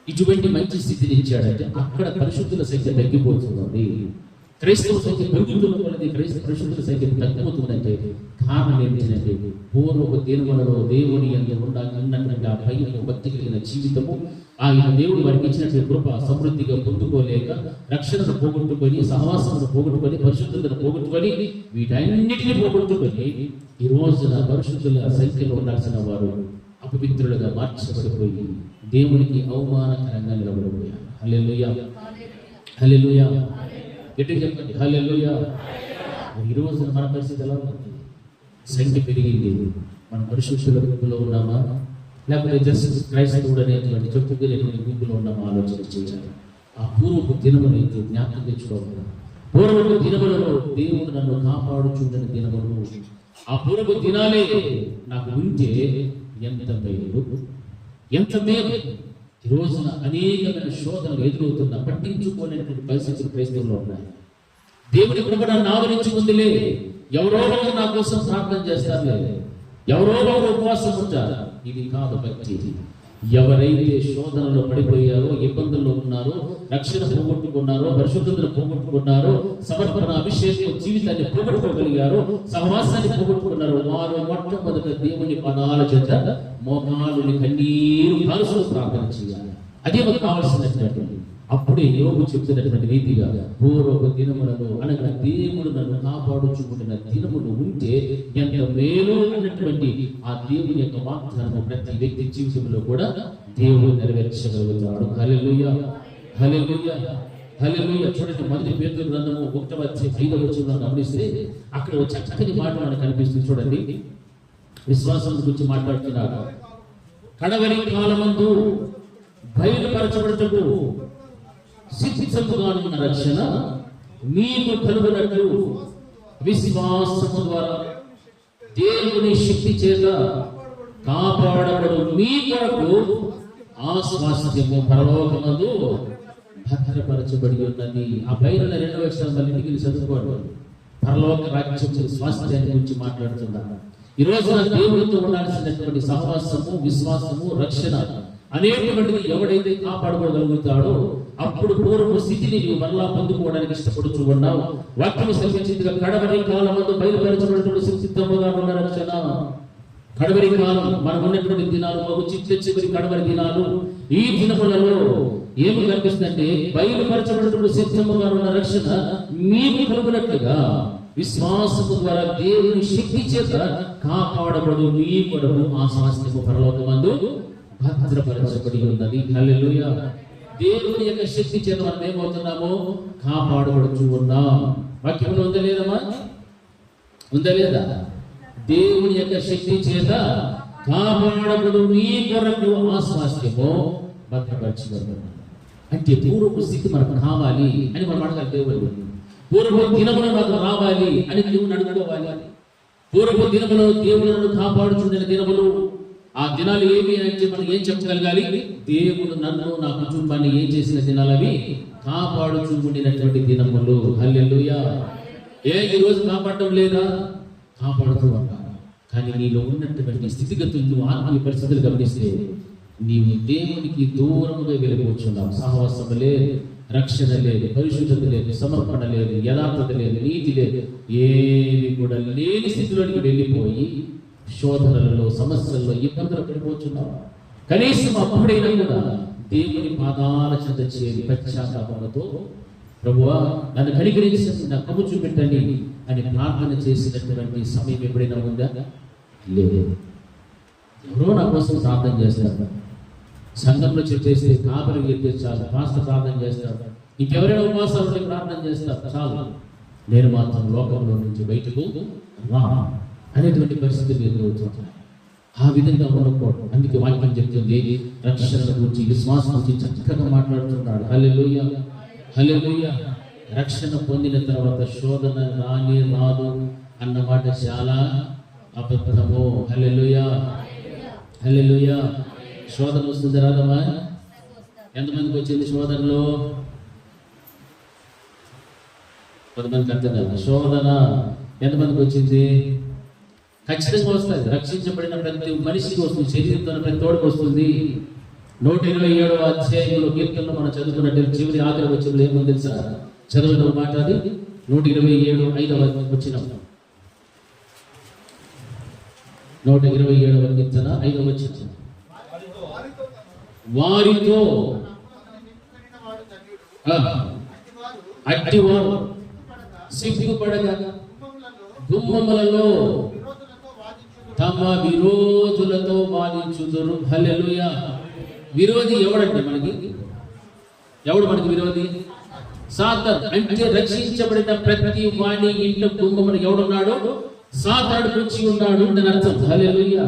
ఇటువంటి మంచి స్థితిని ఇచ్చాడంటే అక్కడ పరిశుద్ధుల సంఖ్య తగ్గిపోతుంది, క్రైస్తవ సంఖ్య పెరుగుతున్నది, పరిశుద్ధుల సంఖ్య తగ్గిపోతుందంటే కారణం ఏంటంటే పూర్వపు దినములలో దేవుని యందు ఉన్నటువంటి ఆ భయం, భక్తి కలిగిన జీవితము, ఆయన దేవుడు వారికి ఇచ్చినటువంటి కృప సమృద్ధిగా పొందుకోలేక రక్షణను పోగొట్టుకొని, సహవాసమును పోగొట్టుకొని, పరిశుద్ధతను పోగొట్టుకొని, వీటన్నిటిని పోగొట్టుకొని ఈ రోజున పరిశుద్ధుల సంఖ్యలో ఉండాల్సిన వారు అపవిత్రులుగా మార్చబడిపోయి దేవునికి అవమానకరంగా నిలబడిపోయారు. హల్లెలూయా, హల్లెలూయా. గట్టిగా చెప్పండి హల్లెలూయా. ఈ రోజున మన పరిస్థితి ఎలా ఉంది? సంఖ్య పెరిగింది, మనం పరిశుద్ధులలో ఉన్నామా లేకపోతే జస్ట్ క్రైస్తవుడు అనేటువంటి చెప్పుకునేటువంటి గుంపులో ఉన్నామా ఆలోచన చేయాలి. ఆ పూర్వపు దినమునైతే జ్ఞాపకం తెచ్చుకోవాలి. పూర్వపు దినములలో దేవుడు నన్ను కాపాడుచుండని దినములు, ఆ పూర్వపు దినాలే నాకు ఉంటే ఎంత మేలు, ఎంత మేలు. ఈ రోజున అనేకమైన శోధనలు ఎదురవుతున్నా పట్టించుకోలేనటువంటి పరిస్థితులు క్రైస్తవుల్లో ఉన్నాయి. దేవుని కృప నన్ను ఆవరించుకుందిలే, ఎవరో నా కోసం ప్రార్థన చేస్తారులే, ఎవరో ఉపవాసం ఉంటారు. ఇది కాదు భక్తి. ఎవరైతే శోధనలో పడిపోయారో, ఇబ్బందుల్లో ఉన్నారో, రక్షణ పోగొట్టుకున్నారో, పరిశుద్ధతను పోగొట్టుకున్నారో, సమర్పణ అభిషేకం జీవితాన్ని పోగొట్టుకోగలిగారో, సహవాసాన్ని పోగొట్టుకున్నారో వారు మొట్టమొదట దేవుని పదాల చేత మోకాలుని కన్నీరు కాలుస్తూ ప్రార్థన చేయాలి. అదే మనకు కావాల్సినటువంటి అప్పుడే యోగు చెప్తున్నటువంటి రీతిగా పూర్వపు దినములలో అనగా దేవుడు నన్ను కాపాడుచుకుంటున్న దినములు ఉంటే ఎంత మేలు అన్నటువంటి ఆ దేవుని యొక్క వాగ్దానము ప్రతి వ్యక్తి జీవితంలో కూడా దేవుడు నెరవేర్చగలుగుతాడు. హల్లెలూయా, హల్లెలూయా, హల్లెలూయా. చూడండి, మొదటి పేతురు గ్రంథము 1:5 గమనిస్తే అక్కడ ఒక చక్కని మాట మనకు కనిపిస్తుంది. చూడండి, విశ్వాసం గురించి మాట్లాడుతున్నాడు. కడవరి కాలమందు బయలుపరచబడుటకు సిద్ధించముగానున్న రక్షణ మీకు కలుగునట్లు విశ్వాసము ద్వారా దేవుని శక్తి చేత కాపాడబడు మీ కొరకు ఆ స్వాస్థ్యము పరలోకమందు భద్రపరచబడి ఉన్నది. ఆ బైబిల్ 2వ అక్షరం మళ్ళీ ఇంటికి చదువుకోండి. పరలోక రాజ్యం స్వాస్థ్యాన్ని గురించి మాట్లాడుతున్నారు. ఈ రోజున దేవుడితో ఉండాల్సినటువంటి సహవాసము, విశ్వాసము, రక్షణ అనేటువంటిది ఎవడైతే కాపాడుకోగలుగుతాడో అప్పుడు పూర్వపు స్థితిని నీవు మరలా పొందుకోవడానికి ఇష్టపడుతూ ఉన్నావు. వాక్యము సెలవించిందిగా కడవరి కాలమందు బయలుపరచబడినటువంటి సిద్ధముగా ఉన్న రక్షణ. కడవరి కాలం మనం ఉన్నటువంటి దినాలు, మాకు చివరి కడవరి దినాలు. ఈ దినములలో ఏమి కనిపిస్తుందంటే బయలుపరచబడినటువంటి సిద్ధముగా ఉన్న రక్షణ మీకు కలుగునట్లుగా విశ్వాసము ద్వారా దేవుని శక్తి చేత కాపాడబడు మీ కొరకు ఆ స్వాస్థ్యము పరలోకమందు భద్రపరచబడి ఉన్నది. హల్లెలూయా. దేవుని యొక్క శక్తి చేత మనం ఏమవుతున్నామో కాపాడబడుతూ ఉన్నాం. వాక్యంలో ఉందా లేదమ్మా? ఉందా లేదా? దేవుని యొక్క శక్తి చేత కాపాడబడు మీ కొరకు ఆ స్వాస్థ్యము భద్రపరచబడి. అంటే పూర్వపు స్థితి మనకు కావాలి అని మనం అడగాలి. దేవుడు పూర్వపు దినములు నాకు రావాలి అని దేవుని అడుగుకోవాలి. పూర్వపు దినములు దేవులను కాపాడుచుండిన దినములు. ఆ దినాలు ఏమి అంటే మనం ఏం చెప్పగలగాలి? దేవుడు నన్ను, నా కుటుంబాన్ని ఏం చేసిన దినాలు అవి కాపాడుచుండినటువంటి దినములు. హల్లెలూయా. ఈ రోజు కాపాడటం లేదా? కాపాడుతూ ఉంటాను. కానీ నీలో ఉన్నటువంటి స్థితిగతులు, ఆత్మీయ పరిస్థితులు గమనిస్తే నీవు దేవునికి దూరముగా వెళ్ళిపోతున్నావు. సహవాసం లేదు, రక్షణ లేదు, పరిశుద్ధత లేదు, సమర్పణ లేదు, యథార్థత లేదు, నీతి లేదు, ఏమి కూడా లేని స్థితిలోనికి వెళ్ళిపోయి శోధనలలో, సమస్యలలో, ఇబ్బందులు పడిపోతున్నావు. కనీసం అప్పుడైనా కూడా దేవుని పాదాల చెంత చేరి పశ్చాత్తాపంతో ప్రభువా నన్ను కనికరించండి, నా కమ్ము చూపెట్టండి అని ప్రార్థన చేసినటువంటి సమయం ఎప్పుడైనా ఉందా? లేదు. ఎవరో నా కోసం ప్రార్థన చేస్తారు. సంఘంలో చెప్పేసి కాపరి చెప్పేసి చాలు, కాస్త ప్రార్థన చేస్తారు. ఇంకెవరైనా ఉపవాసాలు ఉంటే ప్రార్థన చేస్తారు, చాలు. నేను మాత్రం లోకంలో నుంచి బయటకు రా అనేటువంటి పరిస్థితులు ఎదురవుతున్నాయి. ఆ విధంగా ఉండకూడదు. అందుకే వాక్యం చెప్తుంది, రక్షణ గురించి, విశ్వాసం గురించి చక్కగా మాట్లాడుతున్నాడు. హల్లెలూయా, హల్లెలూయా. రక్షణ పొందిన తర్వాత శోధన రాదు అన్నమాట చాలా అబద్ధము. హల్లెలూయా, హల్లెలూయా. శోధన వస్తుంది రాదమ్మా? ఎంతమందికి వచ్చింది శోధనలో? కొంతమందికి అర్థం కాదు. శోధన ఎంతమందికి వచ్చింది? ఖచ్చితంగా వస్తుంది. రక్షించబడిన ప్రతి మనిషికి వస్తుంది, శరీరంతో ప్రతి తోడుకు వస్తుంది. 127వ అధ్యాయంలో కీర్తనలో మనం చదువుకున్నట్టు చివరి ఆఖరి వచ్చిన ఏముంది తెలుసా? చదువులో మాట అది 127 5వ వచనం. 127వ కీర్తన 5వ వచనం. వారితో అట్టివారు సిగ్గుపడగా గుమ్మములలో తమ విరోధులతో వాదించుదురు. హల్లెలూయా. విరోధి ఎవడంటే మనకి? ఎవడు మనకి విరోధి? సాతాను. అంటే రక్షించబడిన ప్రతి వాణి ఇంట్లో గుమ్మమున ఎవడున్నాడు? సాతాను వచ్చి ఉన్నాడు అని అర్థం. హల్లెలూయా.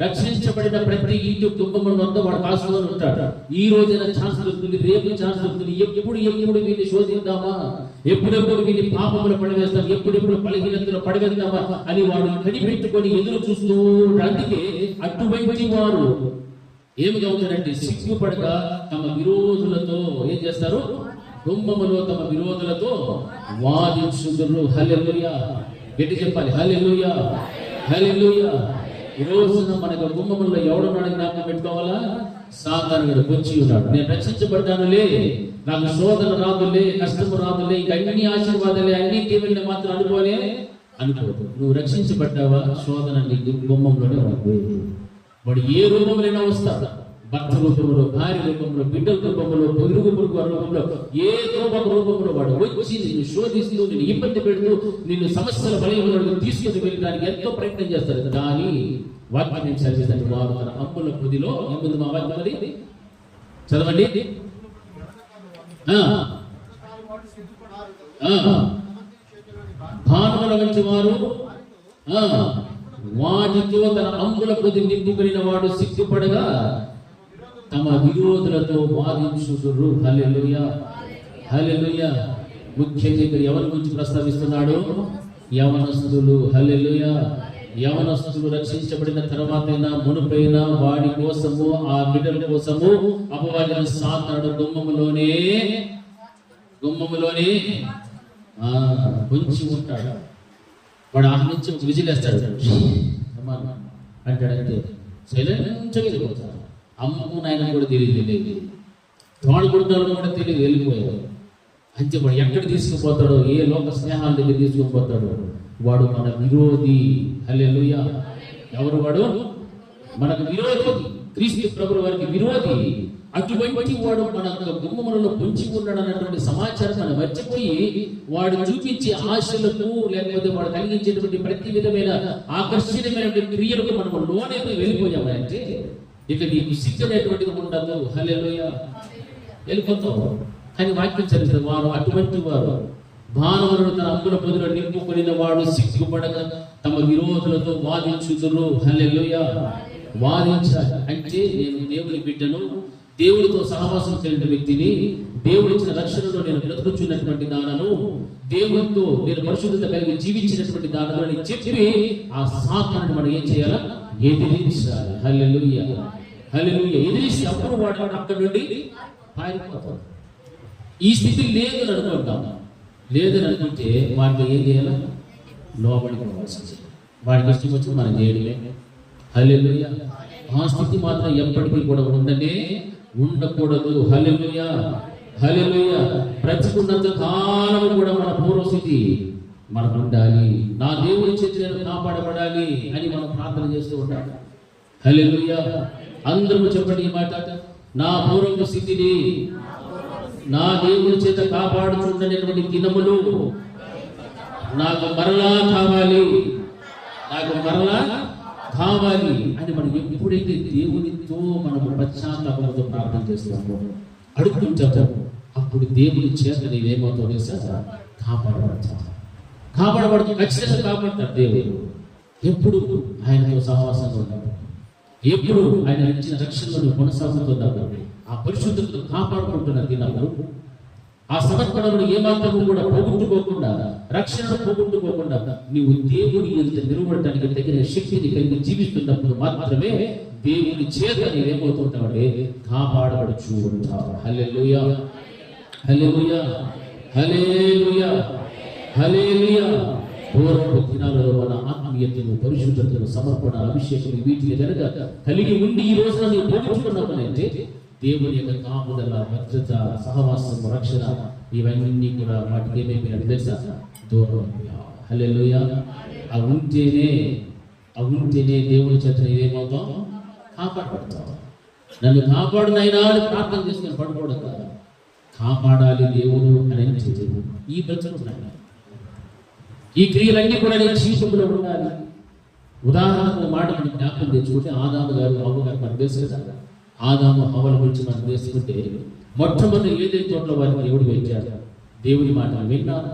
రక్షించబడిన ప్రతి ఇంటి కుటుంబం వద్ద వాడు కాసుకొని ఉంటాడు. ఈ రోజైన ఛాన్స్ దొరుకుతుంది, రేపు ఛాన్స్ దొరుకుతుంది. ఎప్పుడు వీళ్ళు శోధిద్దామా, ఎప్పుడెప్పుడు వీళ్ళు పాపములు పడవేస్తాం, ఎప్పుడెప్పుడు బలహీనతలు పడవేద్దామా అని వాడు కనిపెట్టుకొని ఎదురు చూస్తూ. అందుకే అటువంటి వారు ఏమిగా ఉంటారంటే సిగ్గుపడక తమ విరోధులతో ఏం చేస్తారు? గుమ్మములో తమ విరోధులతో వాదించుదురు. హల్లెలూయా. గట్టి చెప్పాలి, హల్లెలూయా, హల్లెలూయా. ఈ రోజున మనకు గుమ్మముల్లో ఎవడున్నాడు జ్ఞాపకం పెట్టుకోవాలా? సాతానుడు వచ్చి ఉన్నాడు. నేను రక్షించబడ్డానులే, నాకు శోధన రాదులే, కష్టము రాదులే, ఇంకా అన్ని ఆశీర్వాదాలే, అన్ని దీవెనలు మాత్రం అనుకోలే అనుకోదు. నువ్వు రక్షించబడ్డావా? శోధన నీ గుమ్మంలోనే ఉంది. వాడు ఏ రూపంలోనే వస్తాడు. భర్త రూపంలో, భార్య రూపంలో, బిడ్డల రూపంలో, పొరుగు రూపంలో, ఏదో ఒక రూపంలో వాడు వచ్చి నిన్ను శోధిస్తూ, నిన్ను ఇబ్బంది పెడుతూ, నిన్ను సమస్యల బలహీనతలకు తీసుకుని వెళ్ళడానికి ఎంతో ప్రయత్నం చేస్తారు. కానీ వాక్యం ఏం చదివిస్తాడు? వారు తన అప్పుల పొదిలో ఏముంది మా వాక్యం? అది చదవండి. భానువుల వంటి వారు వాటితో తన అంబుల పొది నింపుకుని వాడు సిగ్గుపడగా తమ విరోధులతో వాదించుదురు. హల్లెలూయా, హల్లెలూయా. ముఖ్యంగా ఇక్కడ ఎవరి గురించి ప్రస్తావిస్తున్నాడు? యవనస్తులు. హల్లెలూయా. యవనస్తులు రక్షించబడిన తర్వాతైనా మునుపైనా వాడి కోసము, ఆ బిడ్డల కోసము అపవాదిని సాతాడు గుమ్మములోనే పొంచి ఉంటాడు. వాడు ఆ నుంచి ఒక విజిలేస్తాడు అంటాడంటే సైలెంట్గా వెళ్ళిపోతాడు. అమ్మకు నాయన కూడా తెలియదు, తోడుకుంటాడు కూడా తెలియదు, వెళ్ళిపోయాడు. అంతే వాడు ఎక్కడ తీసుకుపోతాడో, ఏ లోక స్నేహాల దగ్గర తీసుకుపోతాడో వాడు మన విరోధి. హల్లెలూయా. ఎవరు వాడు? మనకు విరోధి. క్రీస్తు ప్రభువు వారికి విరోధి. అటువంటి వాడు మన గుమ్మములలో పొంచి ఉన్నాడు అన్నటువంటి సమాచారం మనం మర్చిపోయి వాడు చూపించే ఆశలకు, లేకపోతే వాడు కలిగించేటువంటి ప్రతి విధమైన ఆకర్షణీయమైనటువంటి క్రియలకు మనం లోనైతే వెళ్ళిపోయామంటే ఇక నీకు సిగ్గు అనేటువంటిది ఉండదు. హల్లెలూయా. వెళ్ళిపోతావు. కానీ వాక్యం చరిత్ర వారు అటువంటి వారు భానువులను తన అంబుల పొదిలో నింపుకొనిన వాడు సిగ్గుపడక తమ విరోధులతో వాదించుదురు. హల్లెలూయా. వాదించాలి అంటే నేను దేవుని బిడ్డను, దేవుడితో సహవాసం కలిగిన వ్యక్తిని, దేవుడిచ్చిన రక్షణలో నేను బ్రతుకుచున్నటువంటి దానను, దేవుడితో నేను పరిశుద్ధత కలిగి జీవించినటువంటి దానను అని చెప్పి ఆ సాతానుని మనం ఏం చేయాలా? ఎదిరించాలి. హల్లెలూయా, హల్లెలూయా. ఎదిరిస్తే అప్పుడు వాడు అక్కడి నుండి పారిపోతాడు. ఈ స్థితి లేదని అనుకుంటాం. లేదని అనుకుంటే వాటిలో ఏం చేయాలా? లోబడిపోవాల్సింది. వాడికి ఇష్టం వచ్చి మనం చేయడమే. హల్లెలూయా. ఆ స్థితి మాత్రం ఎప్పటికీ కూడా ఉండకూడదు. హల్లెలూయా, హల్లెలూయా. బ్రతికున్నంత కాలం కూడా మన పూర్వస్థితి మనకు ఉండాలి. నా దేవుని చేతి నేను కాపాడబడాలి అని మనం ప్రార్థన చేస్తూ ఉండాలి. హల్లెలూయా. అందరూ చెప్పండి ఈ మాట. నా పూర్వపు స్థితిని నా దేవుని చేత కాపాడుచున్నటువంటి దినములు నాకు మరలా కావాలి, నాకు మరలా కావాలి అని మనం ఎప్పుడైతే దేవునితో మనం పశ్చాత్తాపంతో ప్రార్థన చేస్తామో, అడుగుతుంటాము, అప్పుడు దేవుని చేత నీవేమవుతావు తెలుసా? కాపాడబడతావు. ఖచ్చితంగా కాపాడతాడు దేవుడు. ఎప్పుడు ఆయనతో సహవాసంగా ఉన్నాడు, ఎప్పుడు ఆయన ఇచ్చిన రక్షణను కొనసాగుతున్నాడు, ఆ పరిశుద్ధతను కాపాడుకుంటున్న దినాలు, ఆ సమర్పణను ఏమాత్రము కూడా పోగొట్టుకోకుండా, రక్షణను పోగొట్టుకోకుండా నీవు దేవుని ఎంత నిలబడటానికి తగిన శక్తిని కలిగి జీవిస్తున్నప్పుడు మాత్రమే దేవుని చేత నీవేమవుతుంటావంటే కాపాడబడుచు ఉంటావు. హల్లెలూయా, హల్లెలూయా, హల్లెలూయా, హల్లెలూయా. పూర్వపు దినాలలో మన ఆత్మీయతను, పరిశుద్ధతను, సమర్పణ, అభిషేకం వీటిని కనుక కలిగి ఉండి ఈ రోజున నీవు పోగొట్టుకున్నామనంటే దేవుని యొక్క కాపుదల, భద్రత, సహవాసం, రక్షణ ఇవన్నీ కూడా వాటికి ఏమైపోయినట్టు తెలుసా? దూరం. హల్లెలూయా. అవి ఉంటేనే దేవుని చేత ఏమవుతాం? కాపాడబడతాం. నన్ను కాపాడు నాయనా అని ప్రార్థన చేసుకుని పడుకోవడం కాదు, కాపాడాలి దేవుడు అని చెప్పి ఈ బ్రతుకున్నాయి. ఈ క్రియలన్నీ కూడా నేను జీవితంలో ఉండాలి. ఉదాహరణకు మాట మనం జ్ఞాపకం తెచ్చుకుంటే ఆదాము గారు, హవ్వ గారు మనకు తెలుసు కదా. ఆదాము హవ్వల గురించి మనం తెలుసుకుంటే మొట్టమొదటి ఏదైతే తోటలో వారిని దేవుడు పెట్టాడు. దేవుని మాట విన్నాను,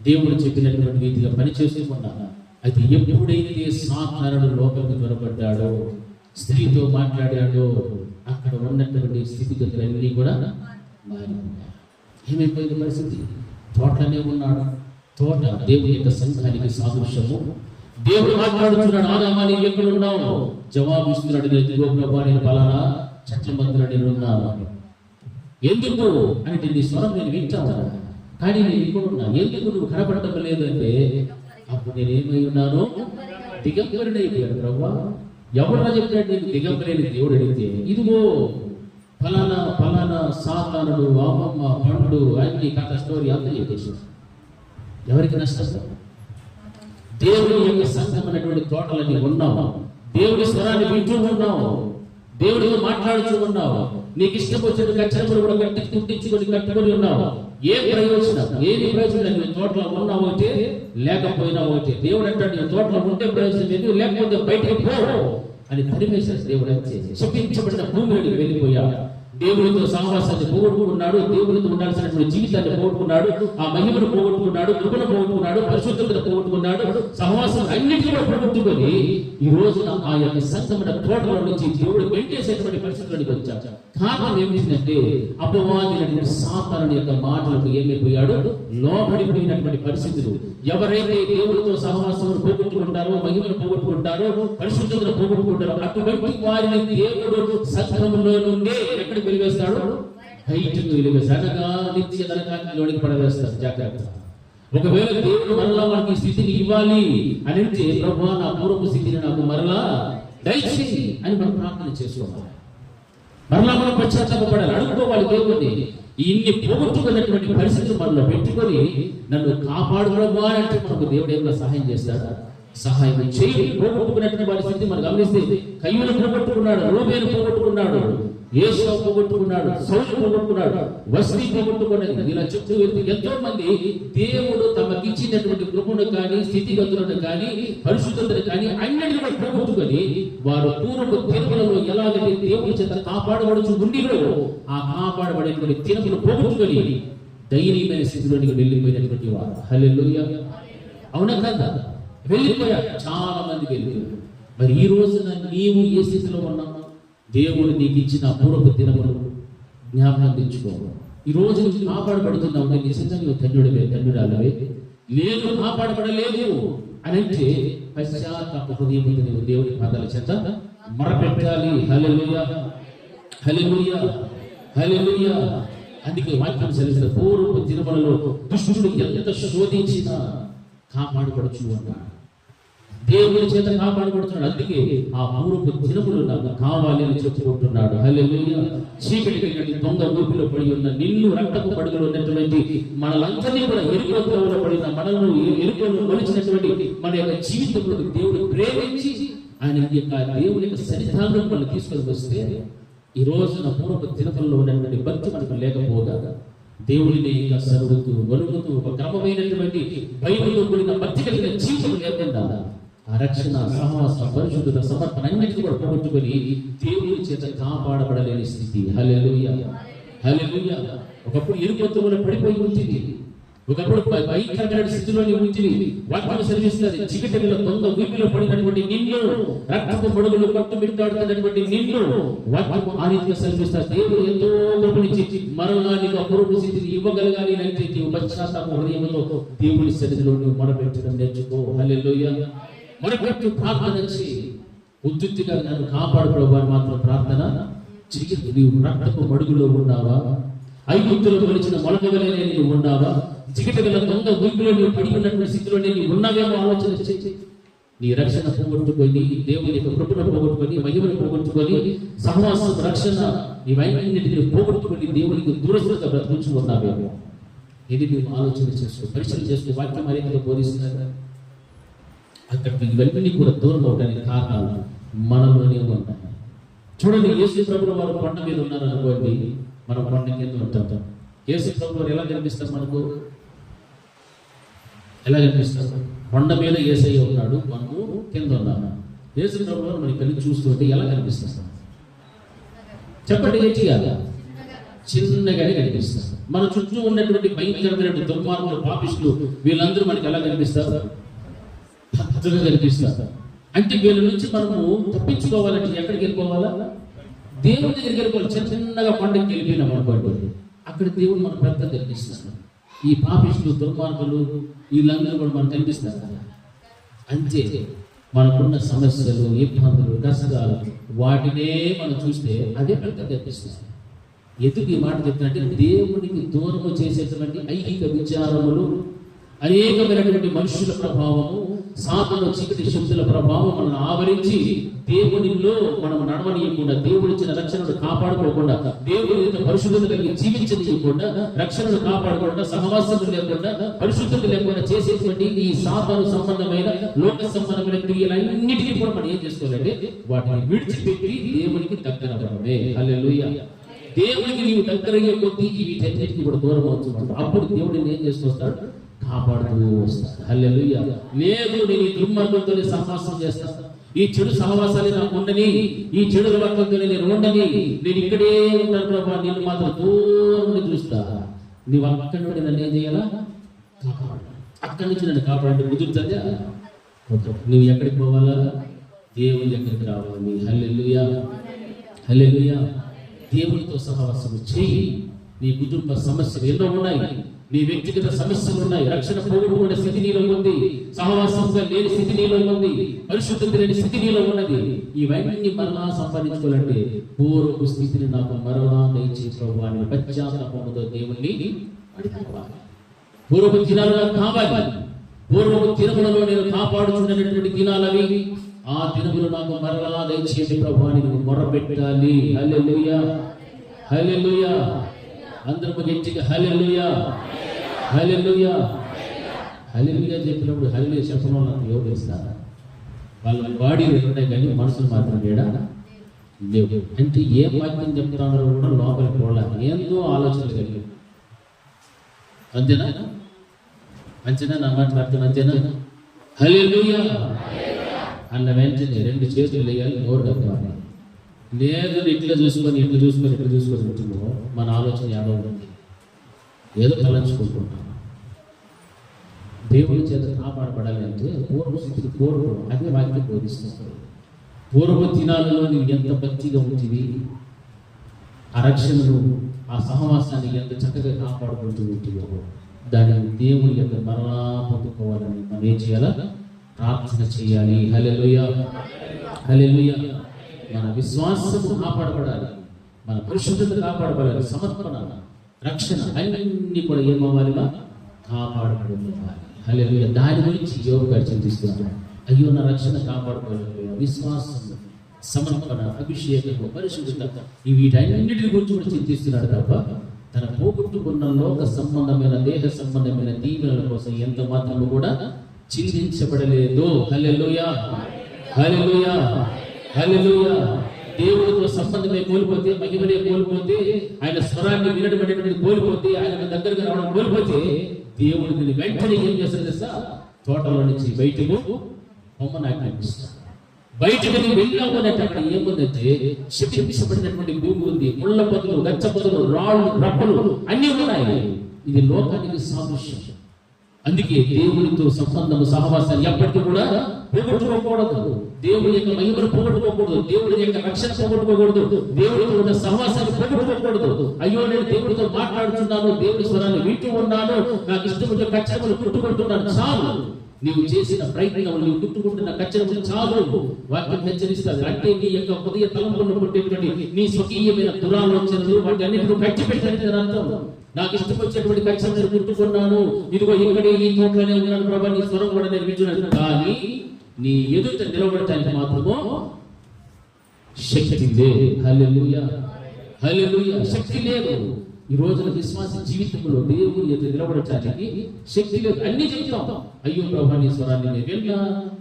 దేవుడు చెప్పినటువంటి రీతిగా పనిచేసుకున్నాను. అయితే ఎప్పుడైతే సాతానుడు లోపలికి త్వరపడ్డాడో, స్త్రీతో మాట్లాడాడో, అక్కడ ఉన్నటువంటి స్థితిగతులన్నీ కూడా మారిపోయాయి. ఏమైపోయింది పరిస్థితి? తోటలోనే ఉన్నాడు. తోట దేవుని యొక్క సంఘానికి సాదృశ్యము. దేవుడు మాట్లాడుతున్నాడు, ఆదామా నీవు ఎక్కడ ఉన్నావు? జవాబు ఇస్తున్నాడు, నేను పలానా చట్టమంతుడు నేను ఉన్నాను. ఎందుకు అంటే నీ స్వరం నేను వింటాను, కానీ నేను ఇక్కడ ఉన్నా. ఎందుకు నువ్వు కనపడటం లేదు అంటే అప్పుడు నేను ఏమై ఉన్నాను? దిగంబరుడైపోయాడు. ప్రభువా ఎవరు చెప్పాడు నీకు దిగంబరైన? దేవుడు అడిగితే ఇదిగో ఫలానా ఫలానా సాతానుడు, అమ్మమ్మ, పండు అన్ని కథ స్టోరీ అంతా చెప్పేసి ఎవరికి నష్టం? దేవుని యొక్క సంఘం అనేటువంటి తోటలన్నీ ఉన్నాము. దేవుని స్వరాన్ని వింటూ ఉన్నాము. దేవుడితో మాట్లాడుతూ ఉన్నావు, నీకు ఇష్టం వచ్చిన కచ్చరములు కూడా కట్టుకొని ఉన్నావు. ఏ ప్రయోజనం? ఏది ప్రయోజనం? నువ్వు తోటలో ఉన్నావు ఒకటే, లేకపోయినా ఒకటే. దేవుడు అంటాడు, నువ్వు తోటలో ఉంటే ప్రయోజనం ఏంటి, లేకపోతే బయటకు పో అని తరిమేశాడు దేవుడు. అంతే, శపించబడిన భూమిలోకి వెళ్ళిపోయా. దేవుడితో సహవాసాన్ని పోగొట్టుకున్నాడు, దేవుడితో ఉండాల్సినటువంటి జీవితాన్ని పోగొట్టుకున్నాడు, ఆ మహిమను పోగొట్టుకున్నాడు, కృపను పోగొట్టుకున్నాడు, పరిశుద్ధతను పోగొట్టుకున్నాడు, సహవాసం అన్నింటినీ కూడా పోగొట్టుకొని ఈ రోజున ఆ యొక్క సంగమన తోటలో నుంచి దేవుడు వెంటేసేటువంటి పరిస్థితులకు వచ్చాడు. కారణం ఏమిటంటే అపవాది సాతాను యొక్క మాటలకు ఏమైపోయాడు, లోబడిపోయినటువంటి పరిస్థితులు. ఎవరైతే దేవుడితో సహవాసం పోగొట్టుకుంటారో, మహిమను పోగొట్టుకుంటారో, పరిశుద్ధతను పోగొట్టుకుంటారో, అటువంటి వారిని దేవుడు సంఘంలో నుండే ఎక్కడికి వెలివేస్తాడు, బయటకు వెలివేస్తాడు. అనగా నిత్య నరకానికి పడవేస్తాడు. జాగ్రత్త. ఒకవేళ దేవుడు మరలా మనకి స్థితిని ఇవ్వాలి అని అంటే, ప్రభువా నా పూర్వపు స్థితిని నాకు మరలా దయచేయి అని మనం ప్రార్థన చేసుకోవాలి. మరలా మనం పశ్చాత్తాపడాలి, అడుగుకోవాలి దేవుడిని. ఇన్ని పోగొట్టుకున్నటువంటి పరిస్థితులు మనలో పెట్టుకొని నన్ను కాపాడు ప్రభువా అంటే మనకు దేవుడు ఏమైనా సహాయం చేస్తాడా? సహాయం చేయి. పోగొట్టుకున్నటువంటి పరిస్థితి మనం గమనిస్తే, కయ్యూను పోగొట్టుకున్నాడు, రూబేను పోగొట్టుకున్నాడు, యేసూ పోగొట్టుకున్నాడు, సౌలు పోగొట్టుకున్నాడు, వస్తీ పోగొట్టుకున్నది. ఇలా చెప్తూ వెళ్తే ఎంతో మంది దేవుడు తమకిచ్చినటువంటి కృపను కానీ, స్థితిగతులను కానీ, పరిశుద్ధతను కానీ అన్నిటిని కూడా పోగొట్టుకొని వారు పూర్వపు దినములలో ఎలాగైతే దేవుని చేత కాపాడబడుచు ఉండిలో ఆ కాపాడబడేటువంటి దినములు పోగొట్టుకొని దయనీయమైన స్థితిలోనికి వెళ్ళిపోయినటువంటి వారు. హల్లెలూయా. అవునా కదా? వెళ్ళిపోయారు, చాలా మంది వెళ్ళిపోయారు. మరి ఈ రోజున నీవు ఏ స్థితిలో ఉన్నావు? దేవుడు నీకు ఇచ్చిన పూర్వపు దినములు జ్ఞాపకం తెచ్చుకో. ఈ రోజు నువ్వు కాపాడబడుతున్నావు, నిజంగా నువ్వు ధన్యుడివే, ధన్యురాలవే. లేదు కాపాడబడలేదు అని అంటే పశ్చాత్తాప హృదయంతో నువ్వు దేవుడి పాదాల చేత మొరపెట్టాలి. హల్లెలూయా, హల్లెలూయా, హల్లెలూయా. అందుకే వాక్యం సెలవుస్తుంది, పూర్వపు దినములలో దుష్టుడు ఎంత శోధించినా కాపాడబడచ్చు అన్నాడు. దేవుని చేత కాపాడబడుతున్నాడు. అందుకే ఆ పూర్వపు దినములు నాకు కావాలి అని చెప్పుకుంటున్నాడు. హల్లెలూయా. చీకటి దొంగ ఊపిలో పడి ఉన్న నిన్ను, రక్తపు పడుగులు ఉన్నటువంటి మనలందరినీ కూడా ఎరుకలో పడిన మనల్ని ఎరుకలో మలిచినటువంటి మన యొక్క జీవితంలో దేవుడు ప్రేమించి ఆయన యొక్క దేవుని యొక్క సన్నిధానం మనం తీసుకొని వస్తే ఈ రోజున పూర్వపు దినములలో ఉన్నటువంటి భక్తి మనకు లేకపోగా దేవుడిని ఇంకా సరుగుతూ వణుకుతూ ఒక క్రమమైనటువంటి భయముతో కూడిన భక్తి కలిగిన జీవితం లేకుండా ఆ రక్షణ, సహవాసం, పరిశుద్ధత, సమర్పణ అన్నిటిని కూడా పోగొట్టుకొని దేవుడి చేత కాపాడబడలేని స్థితి. హల్లెలూయా, హల్లెలూయా. ఒకప్పుడు ఇరుకొత్తులో పడిపోయి ఉంటుంది, ఒకప్పుడు భయంకరమైన స్థితిలోని ఉంటుంది. వాక్యం సెలవిస్తుంది, చీకటిలో దొంగ ఊపిలో పడినటువంటి నిన్ను, రక్తపు మడుగులు కట్టుబెట్టాడుతున్నటువంటి నిన్ను వాక్యం ఆ రీతిగా సెలవిస్తారు. దేవుడు ఎంతో కృపనిచ్చి మరలా నీకు అపూర్వ స్థితిని ఇవ్వగలగాలి అంటే నీవు పశ్చాత్తాప హృదయంతో దేవుడి సన్నిధిలో నువ్వు మొరపెట్టడం నేర్చుకో. హల్లెలూయా. మొరపెట్టు, ప్రార్థన చేయి. ఉద్యుక్తిగా నన్ను కాపాడు ప్రభువా మాత్రం ప్రార్థన చెయ్యదు. నీవు రక్తపు మడుగులో ఉన్నావా? ఐగుప్తులో కొలిచిన మొలకవలే నీవు ఉన్నావా? చికిటగల దొంగ ఊపిలో నీవు పడి ఉన్నటువంటి స్థితిలోనే నీవు ఉన్నావేమో ఆలోచన చేయి. నీ రక్షణ పోగొట్టుకొని, దేవుని యొక్క కృపను పోగొట్టుకొని, మహిమను పోగొట్టుకొని, సహవాసం, రక్షణ ఇవన్నిటిని పోగొట్టుకొని దేవునికి దూరస్థులుగా బ్రతుకుతూ ఉన్నావేమో. ఇది నువ్వు ఆలోచన చేసుకో, పరిశీలన చేసుకో. వాక్యం మరింతగా బోధిస్తున్నారు. అక్కడ ఇవన్నీ కూడా దూరం అవడానికి కారణాలు మనలోనే ఉంటాయి. చూడండి, యేసు ప్రభువు వారు కొండ మీద ఉన్నారు అనుకోండి, మనం కొండ కింద ఉంటాం. యేసు ప్రభువు వారు ఎలా కనిపిస్తారు మనకు? ఎలా కనిపిస్తారు? కొండ మీద యేసయ్య ఉన్నాడు, మనము కింద ఉన్నాము. యేసు ప్రభువు వారు మనకి కలిసి చూస్తుంటే ఎలా కనిపిస్తారు? చెప్పండి, ఏంటి కాదా? చిన్నగానే కనిపిస్తారు. మన చుట్టూ ఉన్నటువంటి భయంకరమైన దుర్మార్గులు, పాపిష్టులు వీళ్ళందరూ మనకి ఎలా కనిపిస్తారు? పెద్దగా కనిపిస్తారు. అంటే వీళ్ళ నుంచి మనము తప్పించుకోవాలంటే ఎక్కడికి వెళ్ళిపోవాలా? దేవుడి దగ్గరికి వెళ్ళిపోవాలి. చిన్నగా పండుగకి వెళ్ళిపోయినాం అనుకోండి, అక్కడ దేవుడు మనకు పెద్ద కనిపిస్తారు. ఈ పాపిష్టులు, దుర్మార్గులు వీళ్ళందరూ కూడా మనకు కనిపిస్తారు. అంతే, మనకున్న సమస్యలు, ఇబ్బందులు, కష్టాలు వాటినే మనం చూస్తే అదే పెద్ద కనిపిస్తుంది. ఎందుకు ఈ మాట చెప్తున్నట్టే, దేవునికి దూరము చేసేటువంటి ఐహిక విచారములు, అనేకమైనటువంటి మనుషుల ప్రభావము, సాతాను చీకటి శక్తుల ప్రభావం మనల్ని ఆవరించి దేవునిలో మనం నడవనీయకుండా, దేవుడిచ్చిన రక్షణను కాపాడుకోకుండా, దేవుని యొక్క పరిశుద్ధత కలిగి జీవించనీయకుండా, రక్షణను కాపాడకుండా, సహవాసం లేకుండా, పరిశుద్ధత లేకుండా చేసేటువంటి ఈ సాతాను సంబంధమైన లోక సంబంధమైన క్రియలన్నిటికీ కూడా మనం ఏం చేసుకోవాలంటే వాటిని విడిచిపెట్టి దేవునికి దగ్గర అవ్వడమే. హల్లెలూయా. దేవునికి నీవు దగ్గరయ్యే కొద్దీ వీటన్నిటికీ కూడా దూరం అవుతున్నాడు. అప్పుడు దేవుడిని ఏం చేసుకొస్తాడు? కాపాడుతూ వస్తాడు. హల్లెలూయా. లేదు నేను ఈ దుర్మార్గంతో సహవాసం చేస్తాను, ఈ చెడు సహవాసాలు నాకు ఉండని, ఈ చెడు వర్గంతో నేను ఉండని, నేను ఇక్కడే ఉంటాను ప్రభా, నేను మాత్రం దూరం చూస్తా. నీవు అక్కడి నుండి నన్ను ఏం చేయాలా? కాపాడు. అక్కడి నుంచి నన్ను కాపాడంటే కుదురుతుందా? నువ్వు ఎక్కడికి పోవాలా? దేవుని దగ్గరికి రావాలి. హల్లెలూయా. హల్లెలూయా. దేవునితో సహవాసం చేయి. నీ కుటుంబ సమస్యలు ఎన్నో ఉన్నాయి, నీ వ్యక్తిగత సమస్యలు ఉన్నాయి, రక్షణ పోగొట్టుకునే స్థితి నీలో ఉంది, సహవాసంగా లేని స్థితి నీలో ఉంది, పరిశుద్ధత లేని స్థితి నీలో ఉన్నది. ఇవన్నీ మరలా సంపాదించుకోవాలంటే పూర్వపు స్థితిని నాకు మరలా దయచేసి ప్రభువా అని పశ్చాత్తాపంతో దేవుణ్ణి అడుగుకోవాలి. పూర్వపు దినాలు నాకు కావాలి. పూర్వపు దినములలో నేను కాపాడుచున్నటువంటి దినాలవి, ఆ దినములు నాకు మరలా దయచేసి ప్రభువా అని మొరపెట్టాలి. హల్లెలూయా. హల్లెలూయా. అందరూ గట్టిగా హల్లెలూయా, హల్లెలూయా, హల్లెలూయా చెప్పినప్పుడు హల్లెలూయా చెప్పడం నాకు ఎవరు తెలుస్తారా? వాళ్ళ బాడీలు ఉన్నాయి కానీ మనసులు మాత్రం లేడా? లేవు. అంటే ఏ వాక్యం చెప్తున్నారో కూడా లోపలికి పోవాలి. ఏందో ఆలోచనలు కలిగి. అంతేనా? అంతేనా? నా మాట్లాడుతున్నా అంతేనా? హల్లెలూయా అన్న వెంటనే రెండు చేతులు వేయాలి, నోరు కట్టాలి. లేదు ఇట్లా చూసుకొని ఇట్లా ఉంటుందో మన ఆలోచన ఏదో ఉంటుంది, ఏదో తలంచుకుంటున్నాం. దేవుడి చేత కాపాడబడాలి అంటే పూర్వ స్థితికి కోరుకోవడం, అదే వాక్యం బోధిస్తుంది. పూర్వ దినాలలో నీవు ఎంత భక్తిగా ఉంటుంది, ఆ రక్షణను, ఆ సహవాసాన్ని ఎంత చక్కగా కాపాడుకుంటూ ఉంటుందో దానిని దేవుని యొక్క మరలా పొందుకోవాలని మనం ఏం చేయాలా? ప్రార్థన చేయాలి. హల్లెలూయా. హల్లెలూయా. మన విశ్వాసము కాపాడబడాలి, మన పరిశుద్ధత కాపాడబడాలి, సమర్పణ, రక్షణ అన్ని కూడా ఏమవ్వాలిగా? కాపాడబడాలి. హల్లెలూయా. దాని గురించి యోబు గారు చింతిస్తున్నారు. అయ్యో నా రక్షణ కాపాడుకోలేకపోయా. విశ్వాసం, సమర్పణ, అభిషేకము, పరిశుద్ధత వీటన్నిటి గురించి కూడా చింతిస్తున్నాడు తప్ప తన పోగొట్టుకున్న లోక సంబంధమైన, దేహ సంబంధమైన దీవెనల కోసం ఎంత మాత్రము కూడా చింతించబడలేదు. హల్లెలూయా. హల్లెలూయా. హల్లెలూయా. దేవుడితో సంబంధమే కోల్పోతే, మహిమనే కోల్పోతే, ఆయన స్వరాన్ని వినడం అనేటువంటి కోల్పోతే, ఆయన దగ్గరగా రావడం కోల్పోతే, దేవుడు దీన్ని వెంటనే ఏం చేస్తాడు తెలుసా? తోటలో నుంచి బయటకు పొమ్మనాజ్ఞాపిస్తాడు. బయటకు వెళ్ళాము అంటే అక్కడ ఏముందంటే శపించబడినటువంటి భూమి ఉంది, ముళ్ళ పొదలు, గచ్చ పొదలు, రాళ్ళు, రప్పలు అన్ని ఉన్నాయి. ఇది లోకానికి సాదృశ్యం. అందుకే దేవుడితో సంబంధము, సహవాసాన్ని ఎప్పటికీ కూడా పోగొట్టుకోకూడదు. దేవుడి యొక్క మహిమను పోగొట్టుకోకూడదు, దేవుడి యొక్క రక్షణ పోగొట్టుకోకూడదు, దేవుడితో ఉన్న సహవాసాన్ని పోగొట్టుకోకూడదు. అయ్యో నేను దేవుడితో మాట్లాడుతున్నాను, దేవుడి స్వరాన్ని వింటూ ఉన్నాను, నాకు ఇష్టమైన కచ్చరములు కుట్టుకుంటున్నాను, చాలు. నీవు చేసిన ప్రయత్నం, నీవు కుట్టుకుంటున్న కచ్చరములు చాలు. వాక్యం హెచ్చరిస్తుంది. అంటే నీ యొక్క హృదయ తలంపులను కొట్టేటువంటి నీ స్వకీయమైన దురాలోచనలు వాటి అన్నిటిని కట్టి పెట్టాలని అర్థం. నాకు ఇష్టం వచ్చేటువంటి కచ్చరం నేను కుట్టుకున్నాను, ఇదిగో ఇక్కడే ఈ తోటలోనే ఉన్నాను ప్రభా, నీ స్వరం కూడా నేను వింటున్నాను. కానీ నీ ఎదుట నిలబడటానికి మాత్రమో శక్తి లేదు. హల్లెలూయా. హల్లెలూయా. శక్తి లేదు. ఈ రోజున విశ్వాస జీవితంలో దేవుని ఎదుట నిలబడటానికి శక్తి లేదు. అన్ని చెప్తాం, అయ్యో ప్రభా నీ స్వరాన్ని నేను విన్నా,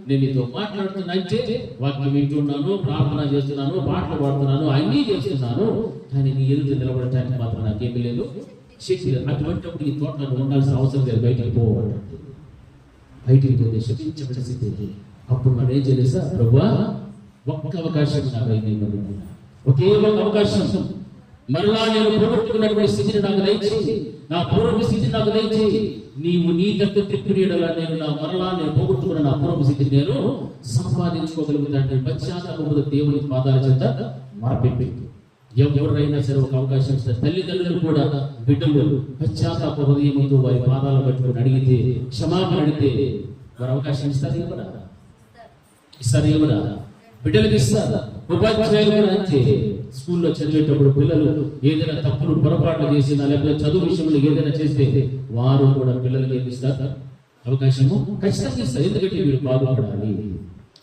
నేను నీతో మాట్లాడుతున్నా అంటే వాక్యం వింటున్నాను, ప్రార్థన చేస్తున్నాను, పాటలు పాడుతున్నాను, అన్నీ చేస్తున్నాను, కానీ నీ ఎదుట నిలబడటానికి మాత్రం నాకేమీ లేదు, శక్తి లేదు. అటువంటిప్పుడు ఈ తోటలో ఉండాల్సిన అవసరం లేదు. బయటికి పోవాలి. బయటికి పోతే శక్తించబడే స్థితి. అప్పుడు మనం ఏం చేయాలి? ప్రభువా ఒక్క అవకాశం నాకు అయింది, ఒకే ఒక అవకాశం, మరలా నేను పోగొట్టుకున్నటువంటి స్థితిని నాకు దయచేసి, నా పూర్వ స్థితిని నాకు దయచేసి, నీవు నీ దగ్గర తిప్పిరియడలా నేను నేను పోగొట్టుకున్న నా పూర్వ స్థితిని నేను సంపాదించుకోగలుగుతాను. పశ్చాత్తాపంతో దేవుని పాదాల చేత మరపెట్టి ఎవరైనా సరే ఒక అవకాశం ఇస్తారు. తల్లిదండ్రులు కూడా బిడ్డలు పశ్చాత్తాప హృదయంతో వారి పాదాలు పట్టుకుని అడిగితే, క్షమాపణ అడిగితే వారు అవకాశం ఇస్తారు. ఇవ్వరా? ఇస్తారు. ఇవ్వరా? బిడ్డలకు ఇస్తారు. ఉపాధ్యాయులు కూడా అంతే. స్కూల్లో చదివేటప్పుడు పిల్లలు ఏదైనా తప్పులు పొరపాట్లు చేసినా, లేకపోతే చదువు విషయంలో ఏదైనా చేస్తే వారు కూడా పిల్లలకి ఏమి ఇస్తారు? అవకాశము ఖచ్చితంగా ఇస్తారు. ఎందుకంటే వీడు బాగుపడాలి,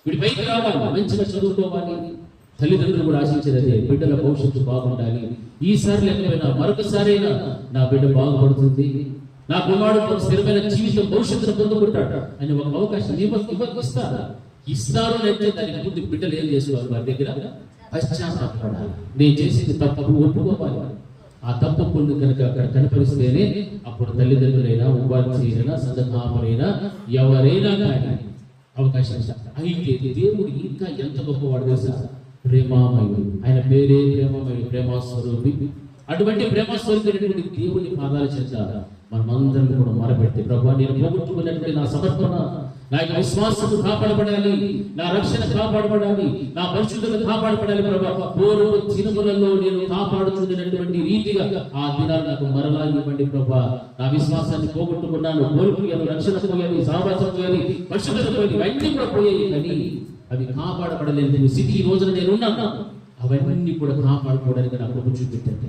వీడి పైకి రావాలి, మంచిగా చదువుకోవాలి. తల్లిదండ్రులు కూడా ఆశించేది బిడ్డల భవిష్యత్తు బాగుండాలి. ఈసారి లేకపోయినా మరొకసారైనా నా బిడ్డ బాగుపడుతుంది, నా కుమారుడు స్థిరమైన జీవితం భవిష్యత్తును పొందుకుంటాడు అని ఒక అవకాశం ఇస్తారు. అంటే దానికి ముందు బిడ్డలు ఏం చేసుకోవాలి? వారి దగ్గర పశ్చాత్తాపడాలి. నేను చేసింది తప్పు ఒప్పుకోవాలి. ఆ తప్పు పొందు కనుక అక్కడ కనపరిస్తేనే అప్పుడు తల్లిదండ్రులైనా, ఉపాధ్యాయులైనా, సంఘాపరైనా ఎవరైనా కానీ అవకాశం ఇస్తారు. అయితే దేవుడు ఇంకా ఎంత గొప్పవాడు తెలుసా? ప్రేమామయుడు. ఆయన పేరే ప్రేమామయుడు, ప్రేమస్వరూపి. అటువంటి ప్రేమస్వరూపి దేవుని పాదాల చేత మనమందరం కూడా మొరపెట్టి, ప్రభువా నేను పోగొట్టుకున్నటువంటి నా సమర్పణ, నా యొక్క విశ్వాసం కాపాడబడాలి, నా రక్షణ కాపాడబడాలి, నా పరిశుద్ధత కాపాడబడాలి. ప్రభువా పూర్వ దినములలో నేను కాపాడుతున్నటువంటి రీతిగా ఆ దినాలు నాకు మరలా ఇవ్వండి. ప్రభువా నా విశ్వాసాన్ని పోగొట్టుకున్నాను, కోల్పోయాను, రక్షణ పోయాలి, సహవాసం పోయాలి, పరిశుద్ధత పోయాలి, ఇవన్నీ కూడా పోయాయి. కానీ అవి కాపాడబడలేదు స్థితి ఈ రోజున నేను ఉన్నాను. అవన్నీ కూడా కాపాడుకోవడానికి నాకు కృప చూపెట్టండి,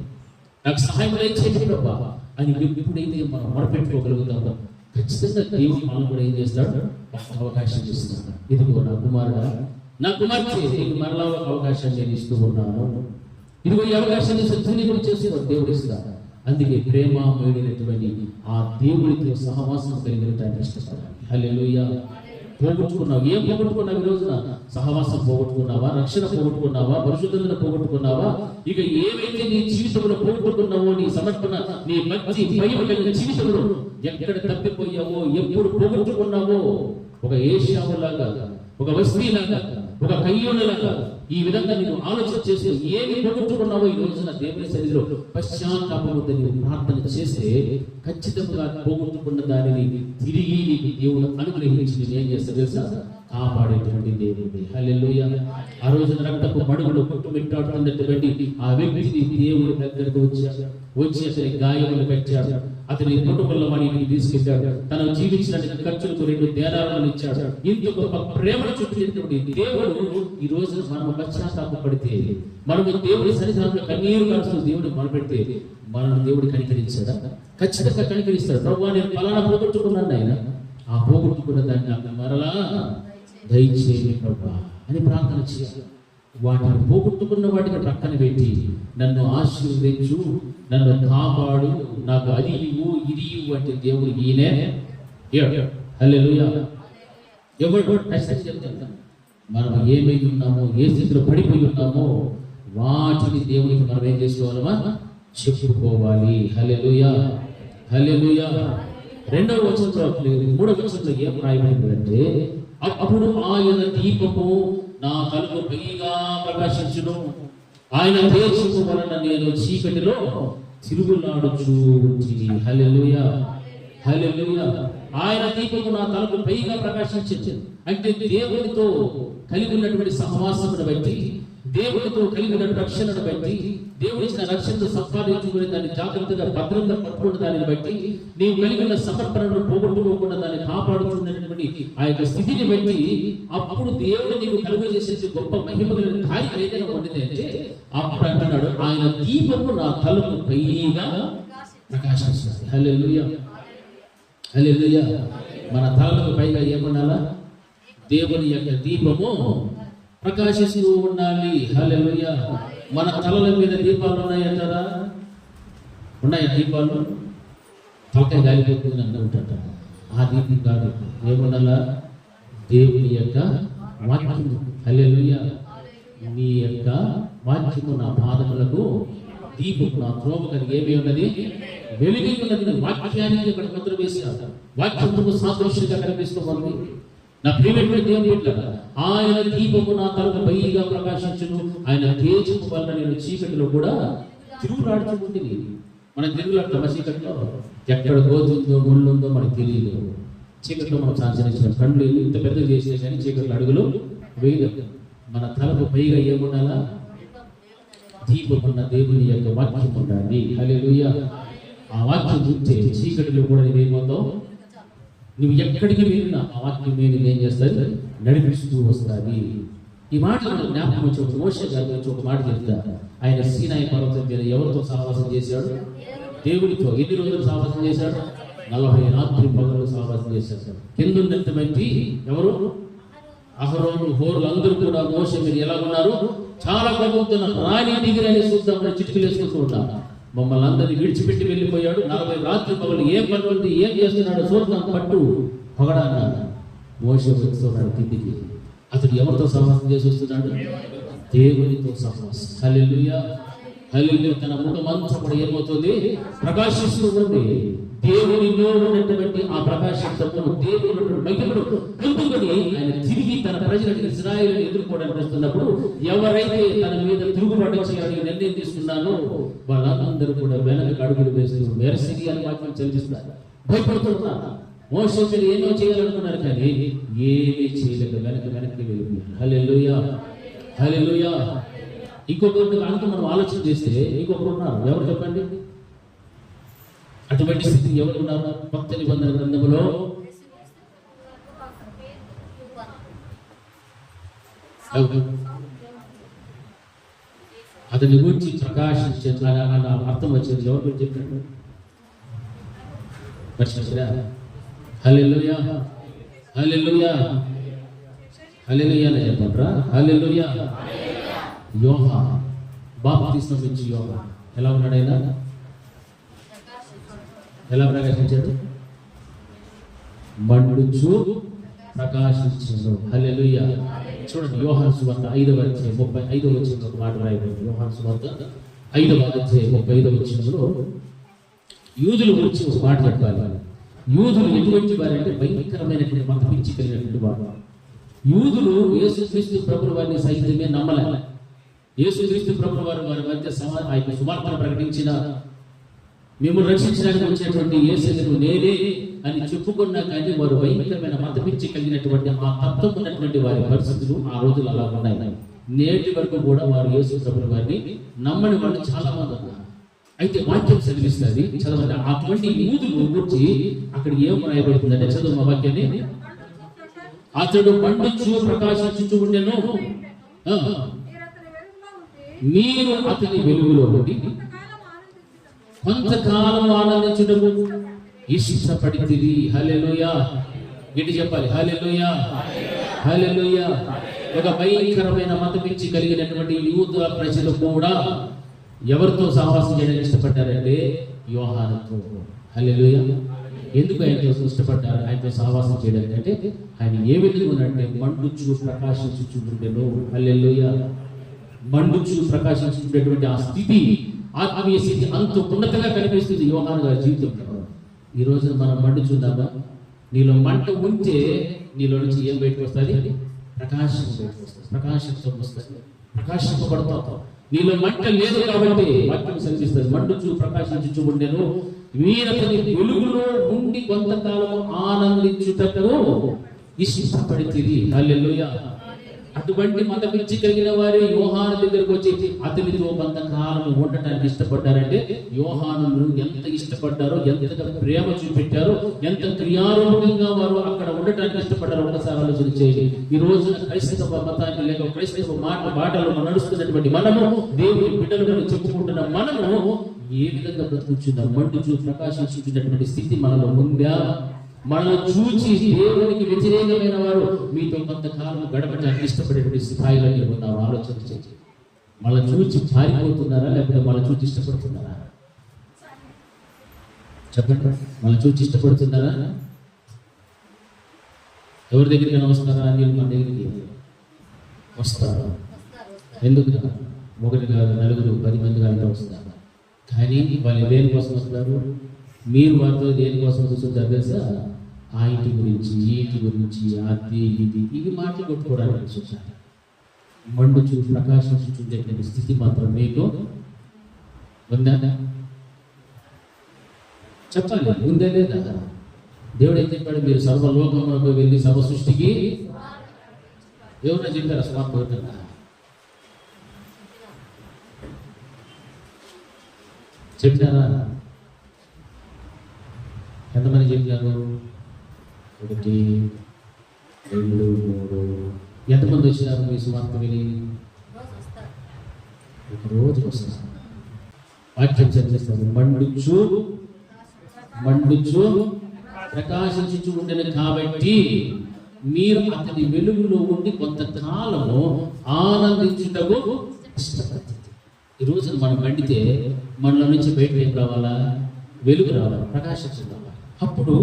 నాకు సహాయం చేయండి ప్రభువా అని ఎప్పుడైతే మనం మొరపెట్టుకోగలుగుతామో ఖచ్చితంగా దేవుడు మనం కూడా ఏం చేస్తాడు? అవకాశం ఇస్తున్నాడు. ఇదిగో నా కుమారుడా, నా కుమార్తె, మరలా ఒక అవకాశాన్ని నేను ఇస్తూ ఉన్నాను. ఇదిగో ఈ అవకాశాన్ని సద్వినియోగం చేసి దేవుడు ఇస్తాడు. అందుకే ప్రేమమయుడైనటువంటి ఆ దేవుడితో సహవాసం కలిగినట్టు ఇష్టపడాలి. హల్లెలూయా. పోగొట్టుకున్నావు, ఏం పోగొట్టుకున్నావు? ఈ రోజున సహవాసం పోగొట్టుకున్నావా? రక్షణ పోగొట్టుకున్నావా? పరిశుద్ధతను పోగొట్టుకున్నావా? ఇక ఏవైతే నీ జీవితంలో పోగొట్టుకున్నావో, నీ సమర్పణ, నీ భక్తి, భయం కలిగిన జీవితంలో ఎక్కడ తప్పిపోయావో, ఎప్పుడు పోగొట్టుకున్నావో, ఒక ఏషావులాగా, ఒక వస్తీలాగా, ఒక కయ్యోనులాగా ఈ విధంగా నేను ఆలోచన చేసి ఏమి పోగొట్టుకున్నావో ఈ రోజున దేవుని సన్నిధిలో పశ్చాత్తాపంతో నీవు ప్రార్థన చేస్తే ఖచ్చితంగా పోగొట్టుకున్న దానిని తిరిగి నీకు దేవుడు అనుగ్రహించి ఏం చేస్తాడు తెలుసా? కాపాడేటువంటి దేవుడు. హల్లెలూయా. ఆ రోజున రక్తపు మడుగులు కొట్టుమిట్టాడుతున్నటువంటి ఆ వ్యక్తిని దేవుడి దగ్గరకు వచ్చి అతని గాయములు పెట్టాడు, అతని కుటుంబంలో వాడిని తీసుకెళ్ళాడు, తను జీవించడానికి ఖర్చులకు 2 దేనాలను ఇచ్చాడు. ఇంత గొప్ప ప్రేమను చూపించినటువంటి దేవుడు ఈ రోజు మనం పశ్చాత్తాపడితే, మనము దేవుడి సన్నిధానంలో కన్నీరు కారుస్తూ దేవుడిని మొదలుపెడితే మనల్ని దేవుడు కనికరించాడా? ఖచ్చితంగా కనికరిస్తాడు. ప్రభువా నేను ఫలానా పోగొట్టుకున్నాను ఆయన, ఆ పోగొట్టుకున్న దాన్ని నాకు మరలా దయచేయండి ప్రభువా అని ప్రార్థన చేయాలి. వాటిని పోగొట్టుకున్న వాటిని పక్కన పెట్టి నన్ను ఆశీర్వదించు, నన్ను కాపాడు, నాకు అది ఇవ్వు, ఇది ఇవ్వు అంటే దేవుడు ఈయనే. హల్లెలూయా. ఎవరు చెప్తాను మనం ఏమై ఉన్నామో, ఏ స్థితిలో పడిపోయి ఉన్నామో వాటిని దేవునికి మనం ఏం చేసుకోవాలమా? చెప్పుకోవాలి. హల్లెలూయా. హల్లెలూయా. 2వ వచనంలో 3వ వచనంలో ఏం రాయబడిందంటే, అప్పుడు ఆయన దీపము నా కలుగు పైగా ప్రకాశించును, ఆయన తేజస్సు వలన నేను చీకటిలో తిరుగులాడుచు ఉంటిని. హల్లెలూయా. హల్లెలూయా. ఆయన దీపము నా తలకు పైగా ప్రకాశించింది అంటే దేవునితో కలిగి ఉన్నటువంటి సహవాసమును బట్టి, దేవునితో కలిగి ఉన్న రక్షణను బట్టి, దేవుడు ఇచ్చిన రక్షణను సంపాదించుకునే దాన్ని జాగ్రత్తగా భద్రంగా పట్టుకున్న దానిని బట్టి, నీవు కలిగి ఉన్న సమర్పణను పోగొట్టుకోకుండా దాన్ని కాపాడుతున్నటువంటి ఆ యొక్క స్థితిని బట్టి, అప్పుడు దేవుడు నీకు కలుగజేసే గొప్ప మహిమగల కార్యం ఏదైనా ఉన్నది అంటే అప్పుడు అంటున్నాడు, ఆయన దీపము నా తలకు పైగా ప్రకాశిస్తుంది. హల్లెలూయా. హల్లెలూయా. మన తలకు పైగా ఏమన్నాలా? దేవుని యొక్క దీపము ప్రకాశిస్తూ ఉండాలి. హల్లెలూయా. మన తలల మీద దీపాలు ఉన్నాయంటారా? ఉన్నాయా దీపాలు? తలకాయ గాలిపోతుంది అంటూ ఉంటాట. ఆ దీపం కాదు, ఏమన్నాలా? దేవుని యొక్క వాక్యము. హల్లెలూయా. నీ యొక్క వాక్యము నా పాదములకు దీపము, నా త్రోవ కలిగి ఏమి ఉన్నది? వెలుగు ఉన్నది. వాక్యానికి అక్కడ ముద్ర వేశారు. వాక్యముకు సాదృశ్యంగా కనిపిస్తూ ఉంది. నా ప్రియమైన దేవుని బిడ్డలారా, ఆయన దీపము నా తలకు పైగా ప్రకాశించును, ఆయన తేజస్సు వల్ల నేను చీకటిలో కూడా తిరుగులాడుతుంటుంది. మనం తిరుగులాడతాం చీకటిలో, ఎక్కడ గోతుందో ముళ్ళు ఉందో మనకు తెలియదు. చీకటిలో మనం సంచరించిన కళ్ళు ఇంత పెద్ద చేసే కానీ చీకటిలో అడుగులు వేయదు. మన తలకు పైగా ఏముండాలా? దీపమున్న దేవుని యొక్క వాక్యం ఉండాలి. హల్లెలూయా. ఆ వాక్యం ఉంటే చీకటిలో కూడా ఏమవుతావు? నువ్వు ఎక్కడికి వెళ్ళినా ఆ వాక్యం మీద ఏం చేస్తుంది? నడిపిస్తూ వస్తుంది. ఈ మాట జ్ఞాపకం వచ్చి మోషే గారి గురించి ఒక మాట చెప్తా. ఆయన సీనాయి పర్వతం మీద ఎవరితో సహవాసం చేశాడు? దేవుడితో. ఎన్ని రోజులు సహవాసం చేశాడు? 40 రాత్రి పగలు సహవాసం చేశారు. కింద ఉన్నటువంటి ఎవరు? అహరోను, హోరు అందరూ కూడా మోషే మీరు ఎలా ఉన్నారు? చాలా కోపంతో రాని దిగిరని చూద్దామని చిటికలు వేసుకుంటూ ఉంటారు. మమ్మల్ని అందరినీ విడిచిపెట్టి వెళ్ళిపోయాడు. 40 రాత్రి పగలు ఏం పని ఉంది, ఏం చేస్తున్నాడు చూద్దాం పట్టు పొగడాన్నాడు. మోషే వస్తున్నాడు కిందికి. అతడు ఎవరితో సహవాసం చేసి వస్తున్నాడు? దేవునితో సహవాసం. హల్లెలూయా, హల్లెలూయా. తన ముఖమంతా కూడా ఏమవుతుంది? ప్రకాశిస్తూ ఉంది. దేవునిలో ఉన్నటువంటి ఆ ప్రకాశితమును, దేవుని మహిమను పొందుకొని ఆయన తిరిగి తన ప్రజలను ఇశ్రాయేలును ఎదుర్కోవడానికి వస్తున్నప్పుడు ఎవరైతే తన మీద తిరుగుబాటు చేయాలని నిర్ణయం తీసుకున్నారో వాళ్ళందరూ కూడా వెనక అడుగులు వేస్తూ మెరసిరి అని వాక్యం చదివిస్తారు. భయపడుతున్నారు. మోషే మీద ఏమో చేయాలనుకున్నారు కానీ ఏమీ చేయలేక వెనక్కి వెళ్ళిపోయారు. హల్లెలూయా, హల్లెలూయా. ఇంకొకటి కనుక మనం ఆలోచన చేస్తే ఇంకొకరు ఉన్నారు. ఎవరు చెప్పండి? అటువంటి స్థితి ఎవరు ఉన్నారు? కొత్త నిబంధన గ్రంథంలో అతని గురించి ప్రకాశించే అర్థం వచ్చేది ఎవరు గురించి చెప్పాడు? మర్చిపోయారా? హల్లెలూయా, హల్లెలూయా, హల్లెలూయా అని చెప్పండిరా. హల్లెలూయా. యోహాను బాప్తిస్మం ఇచ్చి యోహాను ఎలా ఉన్నాడు? ఆయన ఎలా ప్రకాశించాడు? మండుచు ప్రకాశించాడు. హల్లెలూయా. చూడండి, యోహాను సువార్త 5వ అధ్యాయం 35వ వచనంలో ఒక మాట రాయబడింది. యోహాను సువార్త 5వ అధ్యాయం 35వ వచనంలో యూదుల గురించి ఒక మాట చెప్పాలి. యూదులు ఎటువంటి వారంటే భయంకరమైనటువంటి మత పిచ్చి కలిగినటువంటి వారు. యూదులు యేసుక్రీస్తు ప్రభువు వారిని సైతమే నమ్మలేదు. యేసుక్రీస్తు ప్రభువు వారి మధ్య సువార్తను ప్రకటించిన, మిమ్మల్ని రక్షించడానికి వచ్చేటువంటి యేసును నేనే అని చెప్పుకున్నా కానీ వారు భయంకరమైన మత పిచ్చి కలిగినటువంటి ఆ తత్వం ఉన్నటువంటి వారి పరిస్థితులు ఆ రోజులు అలా ఉన్నాయి. నేటి వరకు కూడా వారు యేసు ప్రభువు వారిని నమ్మని వాళ్ళు చాలా మంది ఉన్నారు. అయితే వాక్యం చదివిస్తుంది, చదవండి. అటువంటి యూదులు గురించి అక్కడ ఏం రాయబడుతుందంటే, చదువు మా వాక్యాన్ని. అతడు మండుచు ప్రకాశించుచు ఉండెను, మీరు అతని వెలుగులో ఉండి కొంతకాలం ఆనందించుటకు ఇష్టపడితిరి. హల్లెలూయా. ఏంటి చెప్పాలి? హల్లెలూయా, హల్లెలూయా. ఒక భయంకరమైన మత పిచ్చి కలిగినటువంటి యూదుల ప్రజలు కూడా ఎవరితో సహవాసం చేయడానికి ఇష్టపడ్డారంటే యోహానుతో. హల్లెలూయా. ఎందుకు ఆయనతో ఇష్టపడ్డారు? ఆయనతో సహవాసం చేయడానికి అంటే ఆయన ఏ విధంగా ఉన్నట్టే మండుచు ప్రకాశించుచుండెను. హల్లెలూయా. మండుచు ప్రకాశించుకునేటువంటి ఆ స్థితి, ఆత్మీయ స్థితి అంత ఉన్నతంగా కనిపిస్తుంది యోహాను గారి జీవితంలో. ఈ రోజున మనం మండుచుందామా? నీలో మంట ఉంటే నీలో నుంచి ఏం బయటకు వస్తుంది? ప్రకాశం బయటకు వస్తుంది, ప్రకాశంతో వస్తుంది, ప్రకాశింపబడతావు. నీలో మంట లేదు కాబట్టి వాక్యం చదివిస్తుంది. మండుచు ప్రకాశించుచు ఉండెను, వీరతని వెలుగులో ఉండి కొంతకాలము ఆనందించుటకు ఇష్టపడితిరి. హల్లెలూయా. అటువంటి మత పిచ్చి కలిగిన వారి యోహాను దగ్గరకు వచ్చి అతనితో కొంతకాలం ఉండటానికి ఇష్టపడ్డారంటే యోహానును ఎంత ఇష్టపడ్డారో, ఎంత ప్రేమ చూపెట్టారో, ఎంత క్రియారూపంగా వారు అక్కడ ఉండటానికి ఇష్టపడ్డారో ఒకసారి ఆలోచన చేయండి. ఈ రోజున క్రైస్తవ మతాన్ని లేక క్రైస్తవ బాటలో నడుస్తున్నటువంటి మనము, దేవుని బిడ్డలను చెప్పుకుంటున్న మనము ఏ విధంగా బ్రతుకుచున్నాం? మండుచు ప్రకాశించుకున్నటువంటి స్థితి మనలో ఉందా? మనల్ని చూచి దేవునికి వ్యతిరేకమైన వారు మీతో కొంతకాలం గడపడానికి ఇష్టపడేటువంటి స్థాయిలో ఉన్నాము. ఆలోచన చేసి మనల్ని చూచి పారిపోతున్నారా, లేకపోతే మనల్ని చూచి ఇష్టపడుతున్నారా? చెప్పండి. మనల్ని చూచి ఇష్టపడుతున్నారా? ఎవరి దగ్గరికి వస్తారా? మీరు మన దగ్గరికి వస్తారా? ఎందుకు? ఒకటి కాదు, నలుగురు 10 మంది కాదు వస్తారు. కానీ వాళ్ళు దేనికోసం వస్తారు? మీరు వారితో దేనికోసం కూర్చుంటారు తెలుసా? ఆ ఇంటి గురించి, ఈ ఇంటి గురించి, అది ఇది ఇవి మాటలు కొట్టుకోవడానికి చూసారు. మండుచు ప్రకాశించుకునేటువంటి స్థితి మాత్రం మీకు ఉందా? చెప్పాలి, ఉందే లేదా? దేవుడు ఏం చెప్పాడు? మీరు సర్వలోకములకు వెళ్ళి సర్వ సృష్టికి ఎవరైనా చెప్పారు? స్వార్థ చెప్పారా? ఎంతమంది చెప్పారు? 1, 2, 3. ఎంతమంది వచ్చినారు మీ సువార్త విని? ఒక రోజు వస్తారు. వాక్యం చదివిస్తారు. మండుచు మండుచు ప్రకాశించుచు ఉండెను కాబట్టి మీరు అతని వెలుగులో ఉండి కొంతకాలము ఆనందించుటకు ఇష్టపడుతుంది. ఈ రోజున మనం మండితే మనలో నుంచి బయటకు ఏం రావాలా? వెలుగు రావాలి, ప్రకాశించడం రావాలి. అప్పుడు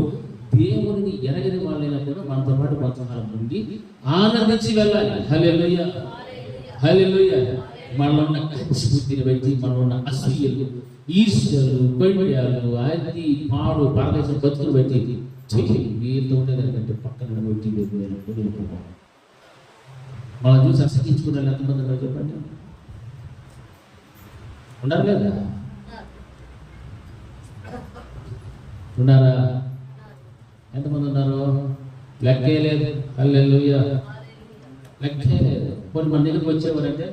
దేవుని ఎరగని వాళ్ళైనా కూడా మనతో పాటు కొంతకాలం ఉండి ఆనందించి వెళ్ళాలి. హల్లెలూయా, హల్లెలూయా. మనలో ఉన్న స్ఫూర్తిని బట్టి, మనలో ఉన్న అసూయలు, ఈర్ష్యలు, బైడ్యాలు, అది పాడు పరదేశం బతుకులు బట్టి వీళ్ళతో ఉండేదానికంటే పక్కన పెట్టి మనం చూసి అసహించుకునే ఎంతమంది ఉన్నారు చెప్పండి? ఉన్నారు లేదా? ఉన్నారా? ఎంతమంది ఉన్నారు? లెక్కే లేదు. హల్లెలూయా, లెక్కే లేదు. కొన్ని మన దగ్గరికి వచ్చేవారంటే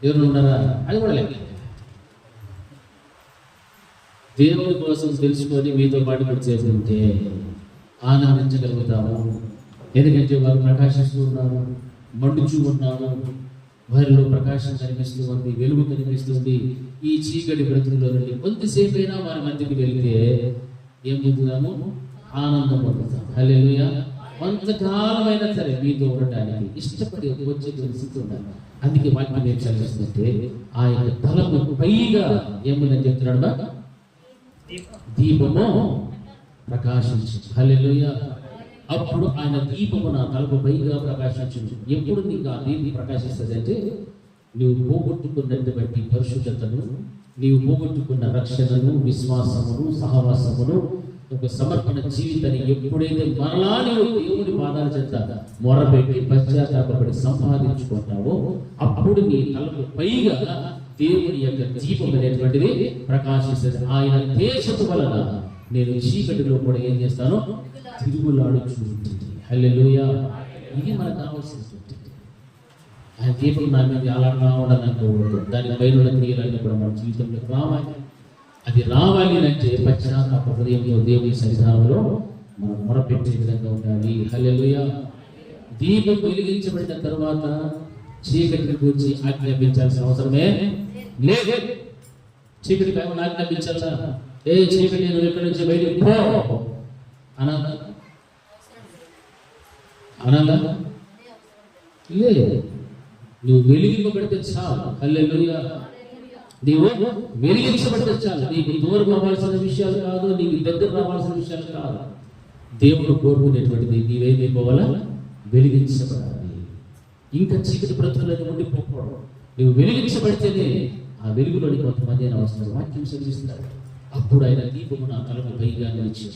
ఎవరు ఉన్నారా? అది కూడా లెక్క. దేవుని కోసం తెలుసుకొని మీతో పాటు వచ్చేస్తుంటే ఆనందించగలుగుతాము. ఎందుకంటే వారు ప్రకాశిస్తూ ఉన్నారు, మండుచూ ఉన్నారు, వారిలో ప్రకాశం కనిపిస్తూ ఉంది, వెలుగు కనిపిస్తుంది. ఈ చీకటి బ్రతుకులో నుండి కొంతసేపు అయినా వారి మధ్యకి వెళితే ఏం పొందుతాము? ఆనందం పొందుతాం. హల్లెలూయా. కొంతకాలమైనా సరే మీతో ఉండడానికి ఇష్టపడి వచ్చే స్థితి ఉండాలి. అందుకే వాక్యం ఏం చదివిస్తుంటే ఆ యొక్క తలకు పైగా ఏముందని చెప్తున్నాడు? దీపము ప్రకాశించు. హల్లెలూయా. అప్పుడు ఆయన దీపము నా తలకు పైగా ప్రకాశించు. ఎప్పుడు నీకు ఆ దీపం ప్రకాశిస్తుంది అంటే నీవు పోగొట్టుకున్నటువంటి పరిశుద్ధతను, నీవు పోగొట్టుకున్న రక్షణను, విశ్వాసమును, సహవాసమును, ఒక సమర్పణ జీవితాన్ని ఎప్పుడైతే మరలా నీవు దేవుని పాదాల చేత మొరపెట్టి పశ్చాత్తాపడి సంపాదించుకుంటావో అప్పుడు నీ తలకు పైగా దేవుని యొక్క దీపం అనేటువంటిది ప్రకాశిస్తుంది. ఆయన తేజస్సు వలన నేను చీకటిలో కూడా ఏం చేస్తాను? తిరుగులాడుచు ఉంటుంది. హల్లెలూయా. ఇది మనకు కావాల్సింది. ఆయన దీపం నా మీద అలా రావడానికి అనుకోకూడదు. దాని పైన క్రియలన్నీ కూడా మన జీవితంలో రావాలి. అది రావాలి అంటే పశ్చాత్తాప హృదయంతో దేవుని సన్నిధానంలో మనం మొరపెట్టే విధంగా ఉండాలి. హల్లెలూయా. దీపం వెలిగించబడిన తర్వాత చీకటిని గురించి ఆజ్ఞాపించాల్సిన అవసరమే లేదు. చీకటికి ఆజ్ఞాపించాలా? ఏ చీకటి నువ్వు ఎక్కడి నుంచి బయటికి పో అనాలా? అనాలా? లేదు. నువ్వు వెలిగింపబడితే చాలు. హల్లెలూయా. నీవు వెలిగించబడితే చాలు. నీకు దూరం అవ్వాల్సిన విషయాలు కాదు, నీకు దగ్గర రావాల్సిన విషయాలు కాదు. దేవుడు కోరుకునేటువంటిది నీవేమైపోవాలా? వెలిగించబడాలి. ఇంకా చీకటి బ్రతుకులను ఉండిపోకూడదు. నువ్వు వెలిగించబడితేనే ఆ వెలుగులోని కొంతమంది అయినా వస్తున్నారు. వాక్యం చదివిస్తున్నారు. అప్పుడు ఆయన దీపము నా తలకు పైగా నిలిచి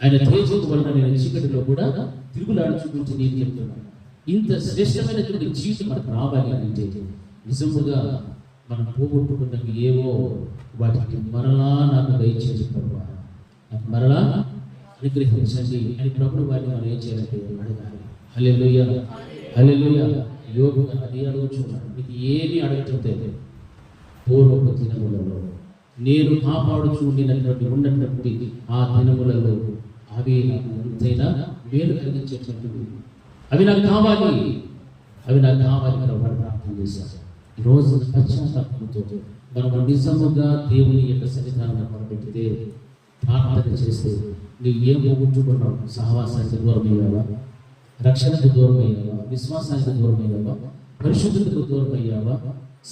ఆయన తేజస్సు వలన నేను చీకటిలో కూడా తిరుగులాడుచుకుంటూ నేను చెప్తున్నాను. ఇంత శ్రేష్టమైనటువంటి జీవితం మనకు రావాలి అంటే నిజముగా మనం పోగొట్టుకున్నవి ఏవో వాటికి మరలా నాకు దయచేసి ప్రభువా, నాకు మరలా అనుగ్రహించండి అని ప్రభువు వారిని మనం ఏం చేయాలంటే అడగాలి. హల్లెలూయా, హల్లెలూయా. యోగు అది అడుగుచున్నాడు. మీకు ఏమి అడగటంతే పూర్వపు దినములలో నేను కాపాడుచు ఉన్నటువంటి ఆ దినములలో అవి ఎంతైనా మేలు కలిగించేటువంటివి. అవి నాకు కావాలి, అవి నాకు కావాలి ప్రభు ప్రార్థన చేశారు. ఈరోజు పశ్చాత్తాపంతో మనం నిజముగా దేవుని యొక్క సన్నిధానం మొదలుపెట్టితే ప్రార్థన చేస్తే నువ్వు ఏం పోగొట్టుకున్నావు? సహవాసానికి దూరం అయ్యావా? రక్షణకు దూరం అయ్యావా? విశ్వాసానికి దూరం అయ్యావా? పరిశుద్ధతకు దూరం అయ్యావా?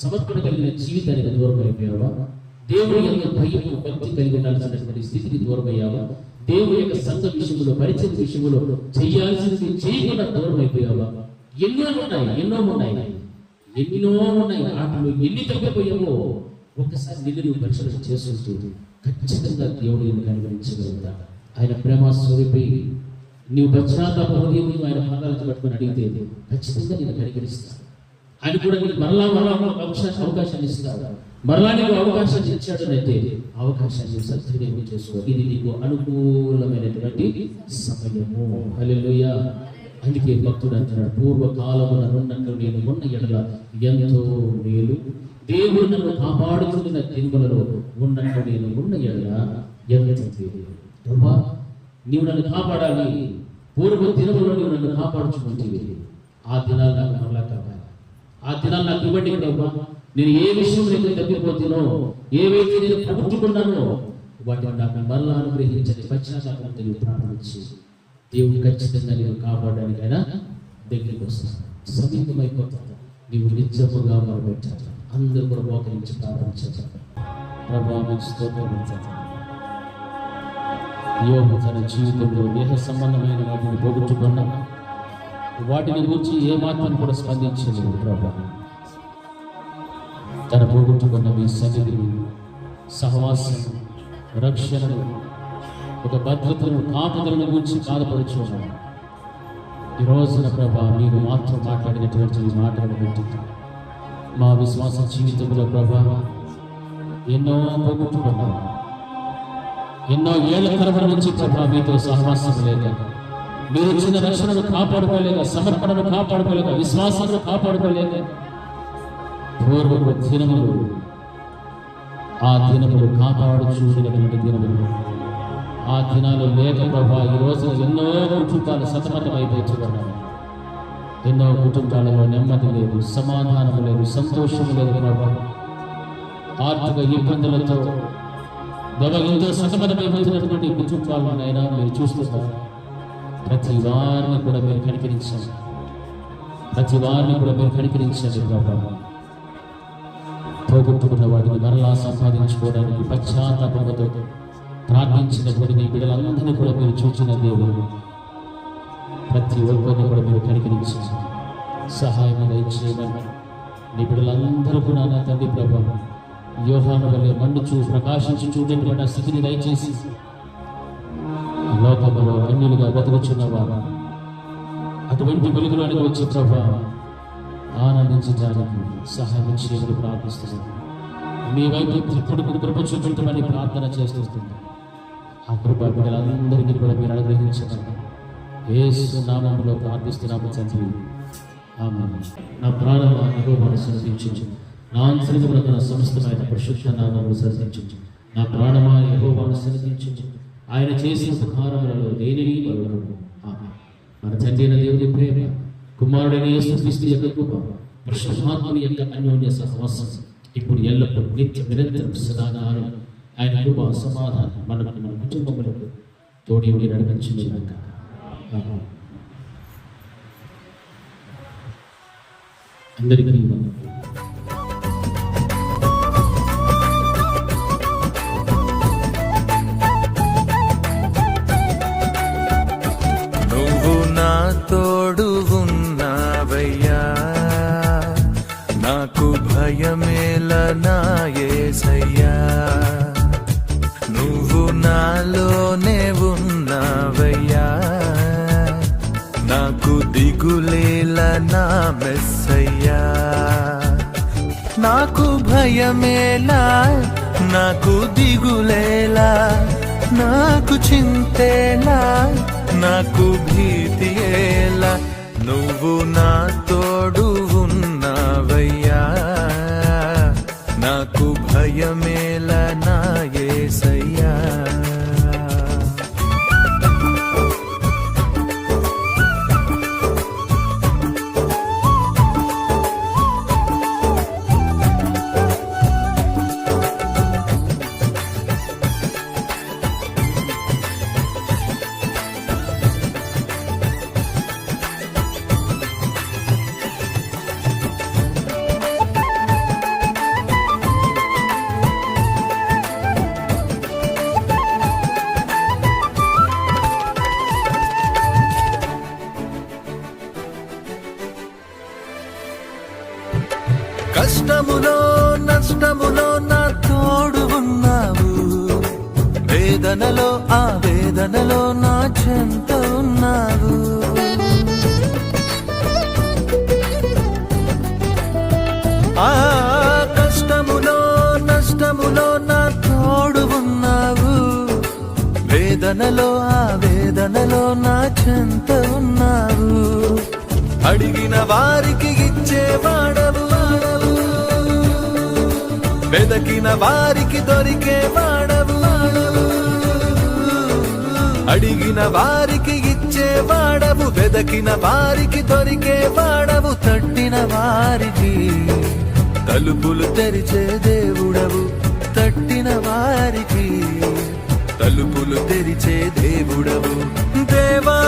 సమర్పణ కలిగిన జీవితానికి దూరం అయిపోయావా? దేవుని యొక్క భయము భక్తి కలిగి ఉండాల్సినటువంటి స్థితికి దూరం అయ్యావా? దేవుని యొక్క సంఘ విషయంలో, పరిచయ విషయంలో చేయాల్సింది చేయకుండా దూరం అయిపోయావా? ఎన్నో ఉన్నాయి. వాటిలో ఎన్ని తగ్గిపోయావో ఒక్కసారి నిన్ను పరిశీలన చేసుకుంటూ ఖచ్చితంగా దేవుడు నిన్ను కనుగొనించగలుగుతాడు. ఆయన ప్రేమ స్వరూపి నీవు పశ్చాత్తాప హృదయం ఆయన పాదాలతో పట్టుకొని అడిగితే ఖచ్చితంగా నేను కనికరిస్తాను. ఆయన కూడా నీకు మరలా అవకాశాన్ని ఇస్తాడు. మరలా నీకు అవకాశాన్ని ఇచ్చాడు అంటే అవకాశాన్ని సద్వినియోగం చేసుకో. ఇది నీకు అనుకూలమైనటువంటి సమయము. హల్లెలూయా. అందుకే భక్తుడు అంటున్నాడు, పూర్వకాలమున నున్నట్టు నేను ఉన్న ఎడల ఎంతో మేలు, దేవుడు నన్ను కాపాడుతున్న దినములలో ఉన్నట్టు నేను ఉన్న ఎడల ఎంత మేలు. ప్రభా, నీవు నన్ను కాపాడాలి. పూర్వ దినములో నీవు నన్ను కాపాడుచుకుంటుంది. ఆ దినాలు నాకు మరలా కావాలి. ఆ దినాలు నాకు ఇవ్వండి ప్రభా. నేను ఏ విషయం నేను తగ్గిపోతున్నో, ఏవైతే నేను పోగొట్టుకున్నానో వాటిని నాకు మరలా అనుగ్రహించని పశ్చాత్తాపం తెలివి ప్రార్థించి దేవుడు ఖచ్చితంగా నీవు కాపాడడానికి అయినా దగ్గరికి వస్తాను. సమీపమైపోతాను. నీవు నిత్యముగా మొరపెట్టాలి. అందరూ కూడా మోకరించి ప్రార్థించాలి. ప్రభావం స్తోత్రం. యోగు తన జీవితంలో దేహ సంబంధమైన వాటిని పోగొట్టుకున్నా వాటిని గురించి ఏ మాత్రం కూడా స్పందించలేదు. ప్రభా తన పోగొట్టుకున్న మీ సన్నిధిని, సహవాసం, రక్షణను, ఒక భద్రతను, కాపుదలను గురించి బాధపడుచున్నాను. ఈ రోజున ప్రభా మీరు మాత్రం మాట్లాడినటువంటి మాటలను బట్టి మా విశ్వాస జీవితంలో ప్రభా ఎన్నో పోగొట్టుకున్నాం. ఎన్నో ఏళ్ల తరబడి నుంచి ప్రభా మీతో సహవాసం లేక, మీరు ఇచ్చిన రక్షణను కాపాడుకోలేక, సమర్పణను కాపాడుకోలేక, విశ్వాసాలను కాపాడుకోలేక పూర్వపు దినములు, ఆ దినములు కాపాడు చూడినటువంటి దినములు, ఆ దినాలు లేక ప్రభా ఈ రోజు ఎన్నో కుటుంబాలు సతమతమైపోతున్నాయి. ఎన్నో కుటుంబాలలో నెమ్మది లేదు, సమాధానం లేదు, సంతోషం లేదు ప్రభా. ఆర్థిక ఇబ్బందులతో ఎంతో సతమతమైపోతున్నటువంటి కుటుంబాలనైనా మీరు చూస్తున్నారు. ప్రతి వారిని కూడా మీరు కనికరించండి. ప్రతి వారిని కూడా మీరు కనికరించండి ప్రభా. పోగొట్టుకున్న వాటిని మరలా సంపాదించుకోవడానికి పశ్చాత్తాపంతో ప్రార్థించినటువంటి మీ బిడ్డలందరినీ కూడా మీరు చూచిన దేవుడు. ప్రతి ఒక్కరిని కూడా మీరు కనికరించండి, సహాయం దయచేయమని మీ బిడ్డలందరూ కూడా నా తండ్రి ప్రభా యోహాను వలె మండుచు ప్రకాశించి చూడేటువంటి స్థితిని దయచేసి లోకములో అన్యులుగా బ్రతుకుచున్నవారు అటువంటి వెలుగులోనికి వచ్చి ప్రభా ఆనందించడానికి సహాయం చేయమని ప్రార్థిస్తున్నాను. మీ వైపు ఇప్పుడు కృప చూపించమని ప్రార్థన చేస్తుంది. ఆ కృప బిడ్డలందరికీ కూడా మీరు అనుగ్రహించమని యేసు నామములో ప్రార్థిస్తున్నాము తండ్రి, ఆమేన్. నా ప్రాణమా యెహోవాను స్తుతించు, నా అంతరంగమున తన సమస్తమైన పరిశుద్ధ నామమును స్తుతించు. నా ప్రాణమా యెహోవాను స్తుతించు, ఆయన చేసిన ఉపకారములలో దేనిని మరువకు. ఆమేన్. మన తండ్రి అయిన దేవుని ప్రేమ, కుమారుడైన యేసుక్రీస్తు యొక్క కృప, పరిశుద్ధాత్మని యొక్క అన్యోన్య సహవాసం ఇప్పుడు ఎల్లప్పుడూ నిత్య నిరంతరం సదాకాలం ఆయన కృప సమాధానం మనకు మన కుటుంబములకు తోడి ఉండి నడిపించుగాక. అందరికీ నువ్వు నా తోడు ఉన్నావయ్యా, నాకు భయమేల నా యేసయ్యా. నువ్వు నాలోనే ఉన్నావయ్యా, నాకు దిగులేల నా మెస్సయ్యా. నాకు భయమేలా, నాకు దిగులేలా, నాకు చింతేలా, నాకు భీతియేలా. నువ్వు నా తోడు ఉన్నావయ్యా, నాకు భయమేలా నా యేసయ్యా. కష్టములో నష్టములో నా తోడు ఉన్నావు, వేదనలో ఆ వేదనలో నా చెంత ఉన్నావు. ఆ కష్టములో నష్టములో నా తోడు ఉన్నావు, వేదనలో ఆ వేదనలో నా చెంత ఉన్నావు. అడిగిన వారికి ఇచ్చేవాడవు, వెదకిన వారికి దొరికేవాడవు. అడిగిన వారికి ఇచ్చేవాడవు, వెదకిన వారికి దొరికేవాడవు. తట్టిన వారికి తలుపులు తెరిచే దేవుడవు, తట్టిన వారికి తలుపులు తెరిచే దేవుడవు దేవా